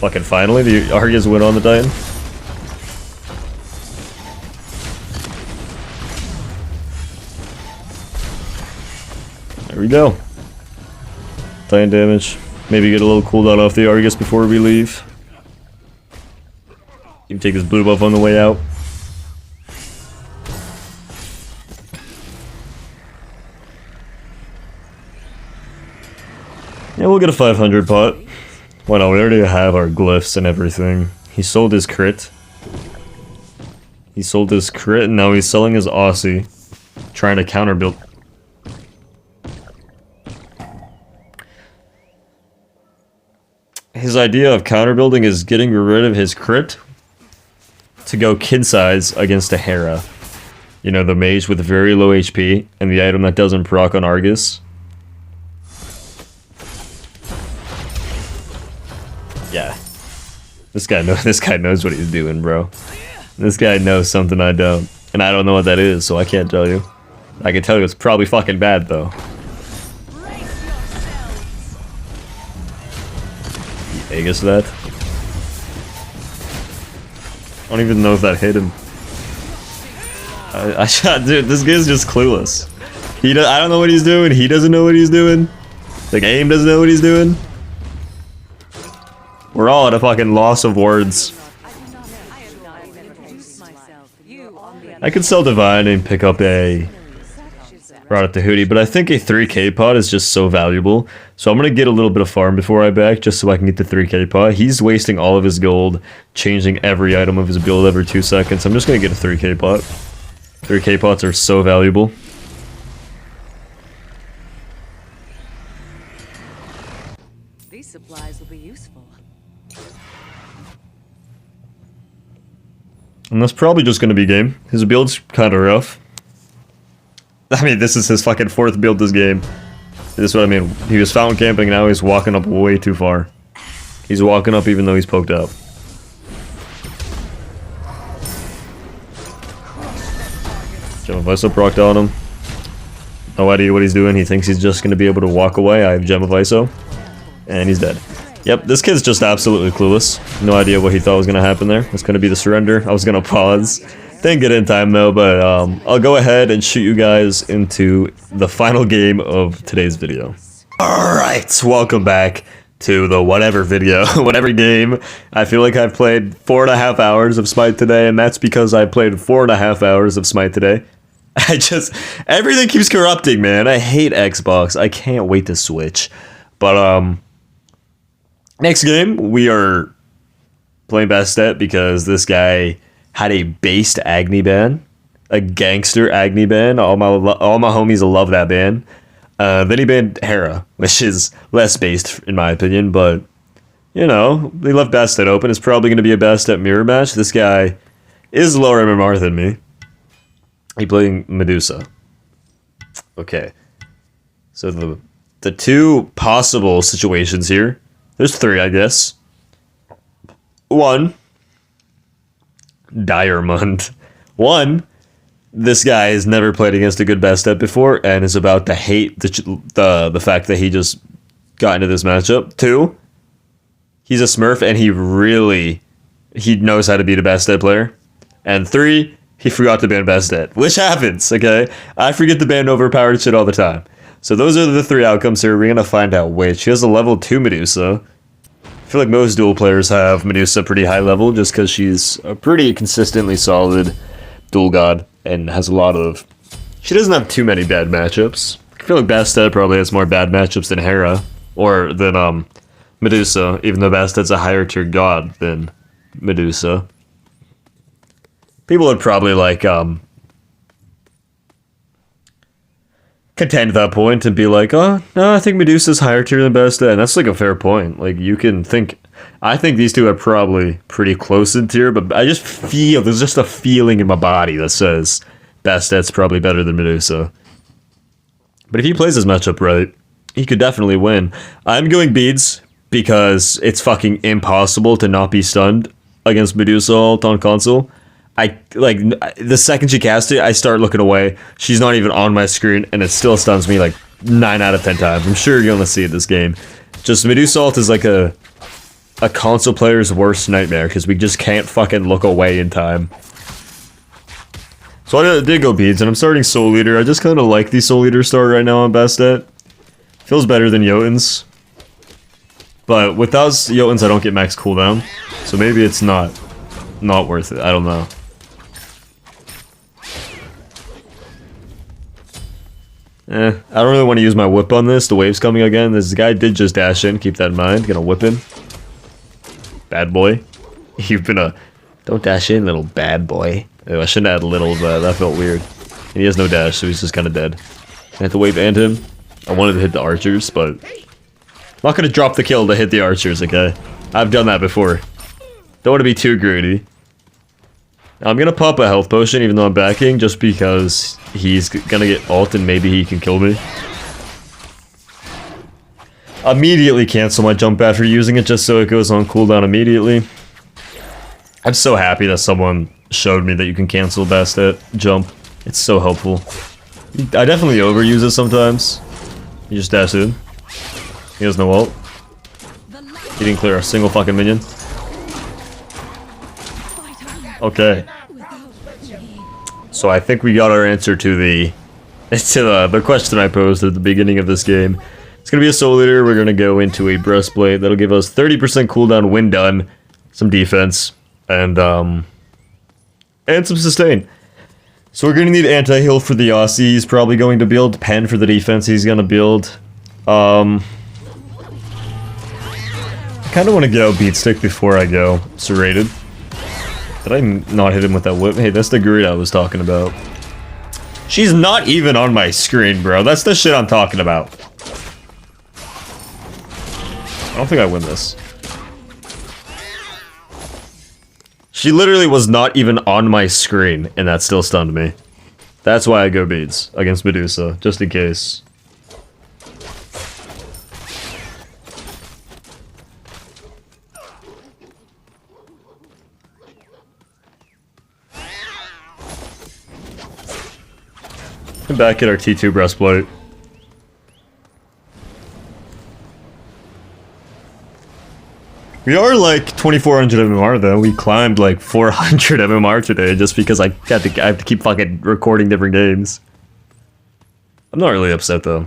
Fucking finally, the Argus win on the Titan. There we go. Titan damage. Maybe get a little cooldown off the Argus before we leave. You can take this blue buff on the way out. Yeah, we'll get a 500 pot. Well, no, we already have our glyphs and everything. He sold his crit. He sold his crit, and now he's selling his Aussie. Trying to counter build. His idea of counter building is getting rid of his crit to go kid size against a Hera. You know, the mage with very low HP and the item that doesn't proc on Argus. Yeah. This guy knows what he's doing, bro. This guy knows something I don't. And I don't know what that is, so I can't tell you. I can tell you it's probably fucking bad, though. I guess that. I don't even know if that hit him. I shot, dude. This guy's just clueless. I don't know what he's doing. He doesn't know what he's doing. The game doesn't know what he's doing. We're all at a fucking loss of words. I could sell Divine and pick up a Rod to Hootie, but I think a 3k pot is just so valuable. So I'm gonna get a little bit of farm before I back, just so I can get the 3k pot. He's wasting all of his gold, changing every item of his build every 2 seconds. I'm just gonna get a 3k pot. 3k pots are so valuable. These supplies will be useful. And that's probably just gonna be game. His build's kinda rough. I mean, this is his fucking 4th build this game. This is what I mean. He was fountain camping, now he's walking up way too far. He's walking up even though he's poked out. Gem of Iso procced on him. No idea what he's doing. He thinks he's just gonna be able to walk away. I have Gem of Iso. And he's dead. Yep, this kid's just absolutely clueless. No idea what he thought was gonna happen there. It's gonna be the surrender. I was gonna pause. Didn't get in time though, but I'll go ahead and shoot you guys into the final game of today's video. Alright, welcome back to the whatever video, whatever game. I feel like I've played 4.5 hours of Smite today, and that's because I played 4.5 hours of Smite today. Everything keeps corrupting, man. I hate Xbox. I can't wait to switch. But, next game, we are playing Bastet because this guy had a based Agni ban, a gangster Agni ban. All my homies love that ban. Then he banned Hera, which is less based in my opinion, but you know, they left Bastet open. It's probably going to be a Bastet mirror match. This guy is lower MMR than me. He's playing Medusa. Okay, so the two possible situations here. There's 3, I guess. 1. Diamond. 1. This guy has never played against a good Bastet before and is about to hate the fact that he just got into this matchup. 2. He's a Smurf and he knows how to beat a Bastet player. And 3. He forgot to ban Bastet, which happens. Okay, I forget to ban overpowered shit all the time. So those are the 3 outcomes here. We're gonna find out which. He has a level 2 Medusa. I feel like most duel players have Medusa pretty high level just because she's a pretty consistently solid duel god and has a lot of... She doesn't have too many bad matchups. I feel like Bastet probably has more bad matchups than Hera, or than Medusa, even though Bastet's a higher tier god than Medusa. People would probably like contend that point and be like, oh, no, I think Medusa's higher tier than Bastet, and that's like a fair point. Like, you can think... I think these two are probably pretty close in tier, but I just feel... There's just a feeling in my body that says Bastet's probably better than Medusa. But if he plays his matchup right, he could definitely win. I'm going beads because it's fucking impossible to not be stunned against Medusa ult on console. The second she casts it, I start looking away. She's not even on my screen, and it still stuns me like 9 out of 10 times. I'm sure you're gonna see it this game. Just Medusa ult is like a console player's worst nightmare, because we just can't fucking look away in time. So I did go beads, and I'm starting Soul Eater. I just kind of like the Soul Eater start right now on Bastet. Feels better than Jotun's. But without Jotun's, I don't get max cooldown. So maybe it's not worth it. I don't know. I don't really want to use my whip on this. The wave's coming again. This guy did just dash in. Keep that in mind. Gonna whip him. Bad boy. You've been a... Don't dash in, little bad boy. Oh, I shouldn't add little, but that felt weird. And he has no dash, so he's just kind of dead. I have to wave and him. I wanted to hit the archers, but... I'm not gonna drop the kill to hit the archers, okay? I've done that before. Don't want to be too greedy. I'm gonna pop a health potion even though I'm backing, just because he's gonna get ult and maybe he can kill me. Immediately cancel my jump after using it just so it goes on cooldown immediately. I'm so happy that someone showed me that you can cancel Bastet jump. It's so helpful. I definitely overuse it sometimes. You just dash in. He has no ult. He didn't clear a single fucking minion. Okay. So I think we got our answer to the question I posed at the beginning of this game. It's gonna be a soul eater. We're gonna go into a breastplate that'll give us 30% cooldown when done, some defense, and some sustain. So we're gonna need anti-heal for the Aussie. He's probably going to build pen for the defense. He's gonna build. I kind of want to get out beat stick before I go serrated. Did I not hit him with that whip? Hey, that's the grid I was talking about. She's not even on my screen, bro. That's the shit I'm talking about. I don't think I win this. She literally was not even on my screen, and that still stunned me. That's why I go beads against Medusa, just in case. Back at our T2 breastplate. We are like 2400 MMR though. We climbed like 400 MMR today just because I have to keep fucking recording different games. I'm not really upset though.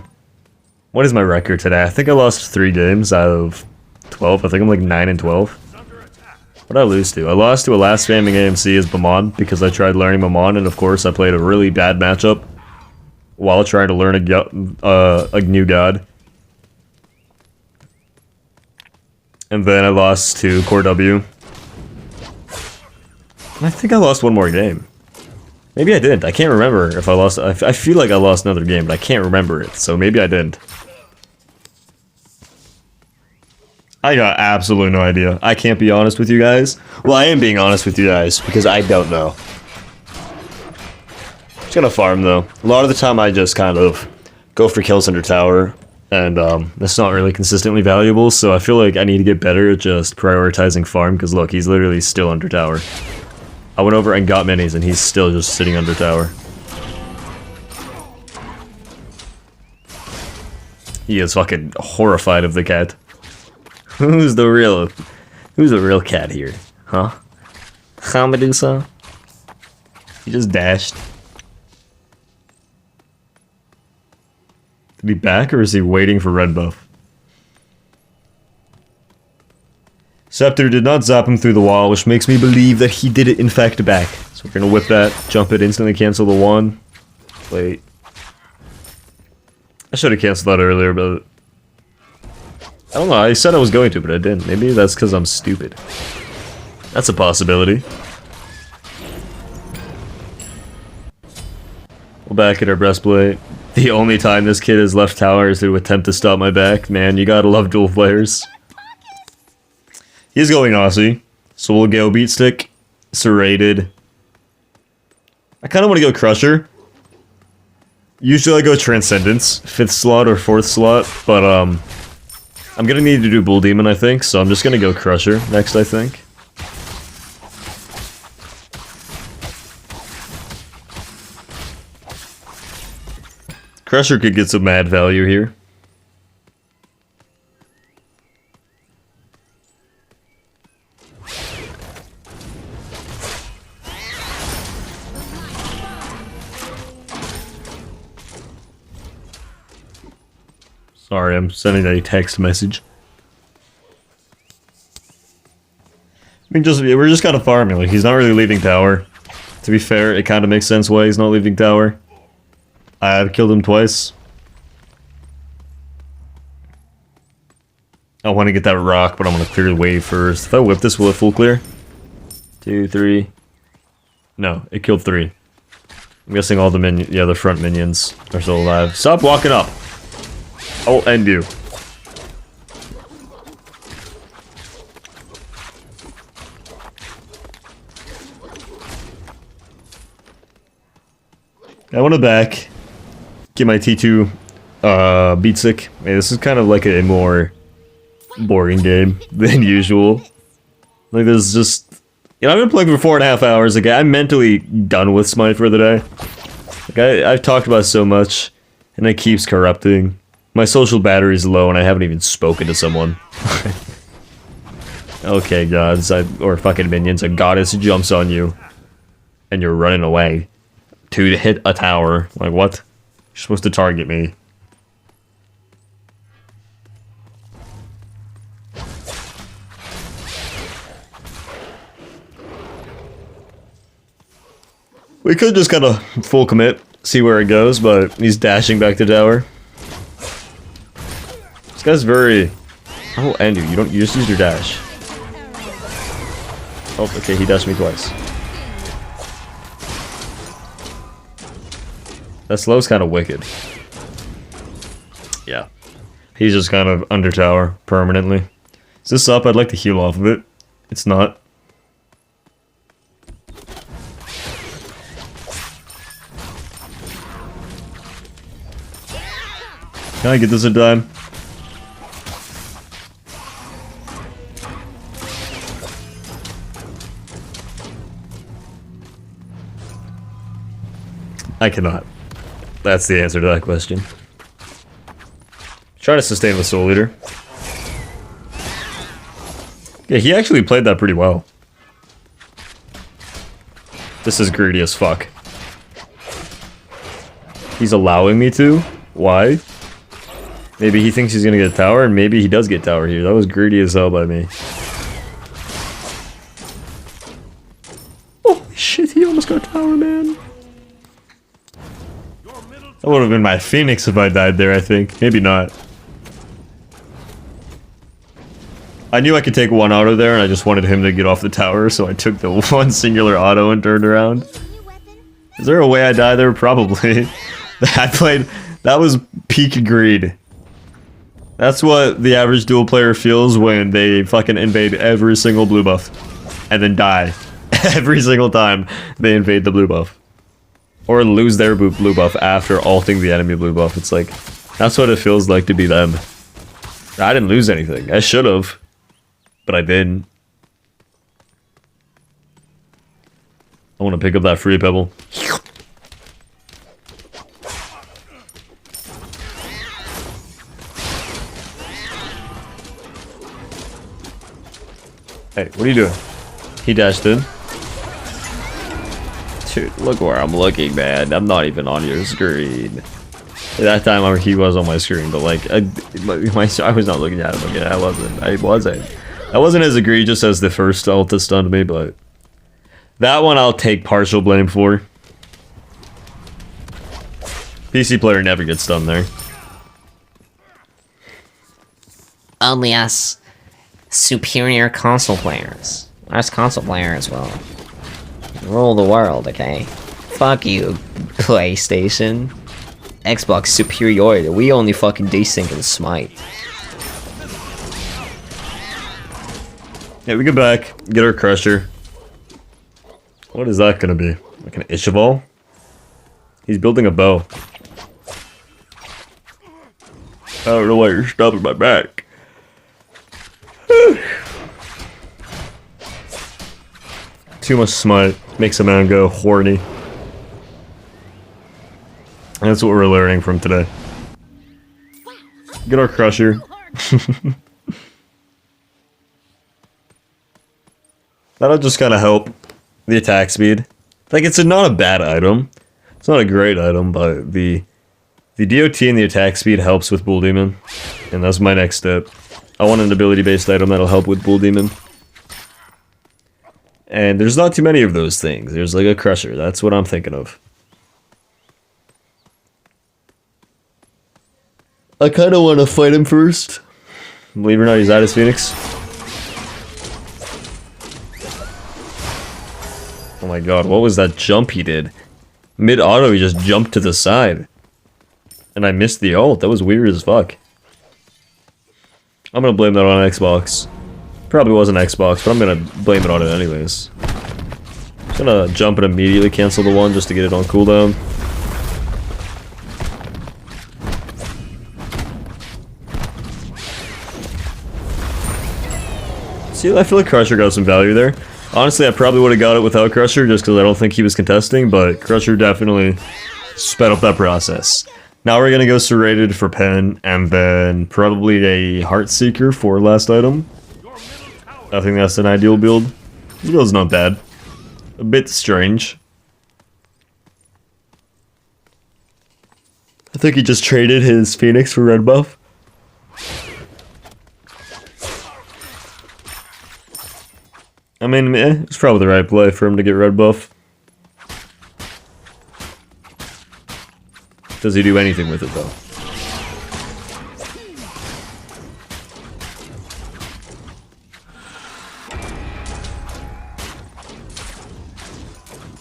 What is my record today? I think I lost 3 games out of 12. I think I'm like 9 and 12. What did I lose to? I lost to a last spamming AMC as Bamon because I tried learning Bamon, and of course I played a really bad matchup while trying to learn a new god. And then I lost to Core W. And I think I lost one more game. Maybe I didn't. I can't remember if I lost. I feel like I lost another game, but I can't remember it. So maybe I didn't. I got absolutely no idea. I can't be honest with you guys. Well, I am being honest with you guys because I don't know. Just gonna farm though. A lot of the time I just kind of go for kills under tower, and that's not really consistently valuable, so I feel like I need to get better at just prioritizing farm, because look, he's literally still under tower. I went over and got minis and he's still just sitting under tower. He is fucking horrified of the cat. Who's the real cat here? Huh? Huh, Medusa? He just dashed. Did he back, or is he waiting for red buff? Scepter did not zap him through the wall, which makes me believe that he did it in fact back. So we're gonna whip that, jump it, instantly cancel the one. Wait. I should have canceled that earlier, but... I don't know, I said I was going to, but I didn't. Maybe that's because I'm stupid. That's a possibility. We'll back at our breastplate. The only time this kid has left tower is to attempt to stop my back. Man, you gotta love dual players. He's going Aussie, so we'll go beat stick, serrated. I kind of want to go Crusher. Usually I go Transcendence, 5th slot or 4th slot, but I'm gonna need to do Bull Demon, I think, so I'm just gonna go Crusher next, I think. Crusher could get some mad value here. Sorry, I'm sending a text message. I mean, we're just kind of farming. Like, he's not really leaving tower. To be fair, it kind of makes sense why he's not leaving tower. I've killed him twice. I want to get that rock, but I'm going to clear the wave first. If I whip this, will it full clear? 2, 3. No, it killed 3. I'm guessing all the front minions are still alive. Stop walking up! I'll end you. I want to back. Get my T2 beat sick. Man, this is kind of like a more boring game than usual. Like, there's just... You know, I've been playing for 4.5 hours. Like, I'm mentally done with Smite for the day. Like, I've talked about it so much, and it keeps corrupting. My social battery's low, and I haven't even spoken to someone. Okay, gods, or fucking minions, a goddess jumps on you, and you're running away to hit a tower. Like, what? You're supposed to target me. We could just kind of full commit, see where it goes, but he's dashing back to tower. This guy's very... I will end you. You just use your dash. Oh, okay, he dashed me twice. That slow's kind of wicked. Yeah. He's just kind of under tower permanently. Is this up? I'd like to heal off of it. It's not. Can I get this in time? I cannot. That's the answer to that question. Try to sustain with Soul Eater. Yeah, he actually played that pretty well. This is greedy as fuck. He's allowing me to? Why? Maybe he thinks he's gonna get a tower, and maybe he does get tower here. That was greedy as hell by me. Oh shit, he almost got tower, man. That would have been my Phoenix if I died there, I think. Maybe not. I knew I could take one auto there, and I just wanted him to get off the tower, so I took the one singular auto and turned around. Is there a way I die there? Probably. That was peak greed. That's what the average duel player feels when they fucking invade every single blue buff. And then die. Every single time they invade the blue buff. Or lose their blue buff after ulting the enemy blue buff. It's like, that's what it feels like to be them. I didn't lose anything. I should have. But I didn't. I want to pick up that free pebble. Hey, what are you doing? He dashed in. Dude, look where I'm looking, man. I'm not even on your screen. That time he was on my screen, but like, I was not looking at him again. I wasn't. That wasn't as egregious as the first ult that stunned me, but that one I'll take partial blame for. PC player never gets stunned there. Only us superior console players. Us console players will rule the world, okay? Fuck you, PlayStation. Xbox superiority. We only fucking desync and Smite. Yeah, we go back, get our Crusher. What is that gonna be? Like an Ishabal? He's building a bow. I don't know why you're stopping my back. Too much Smite makes a man go horny. That's what we're learning from today. Get our Crusher. That'll just kind of help the attack speed. Like, it's not a bad item. It's not a great item, but the The DOT and the attack speed helps with Bull Demon, and that's my next step. I want an ability-based item that'll help with Bull Demon. And there's not too many of those things. There's like a Crusher, that's what I'm thinking of. I kind of want to fight him first. Believe it or not, he's at his Phoenix. Oh my god, what was that jump he did? Mid-auto, he just jumped to the side. And I missed the ult. That was weird as fuck. I'm gonna blame that on Xbox. Probably wasn't Xbox, but I'm gonna blame it on it anyways. Just gonna jump and immediately cancel the one just to get it on cooldown. See, I feel like Crusher got some value there. Honestly, I probably would have got it without Crusher just because I don't think he was contesting, but Crusher definitely sped up that process. Now we're gonna go serrated for Pen, and then probably a Heartseeker for last item. I think that's an ideal build. This build's not bad. A bit strange. I think he just traded his Phoenix for red buff. I mean, it's probably the right play for him to get red buff. Does he do anything with it, though?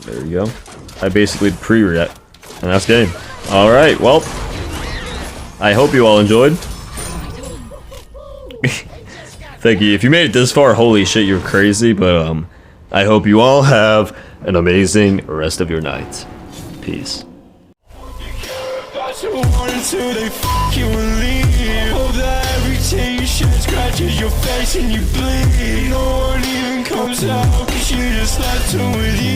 There you go. I basically pre-react, and that's game. Alright, well, I hope you all enjoyed. Thank you. If you made it this far, holy shit, you're crazy, but I hope you all have an amazing rest of your night. Peace. Until they fuck you and leave. Hope that every t-shirt scratches your face and you bleed. No one even comes out, cause you just left them with you.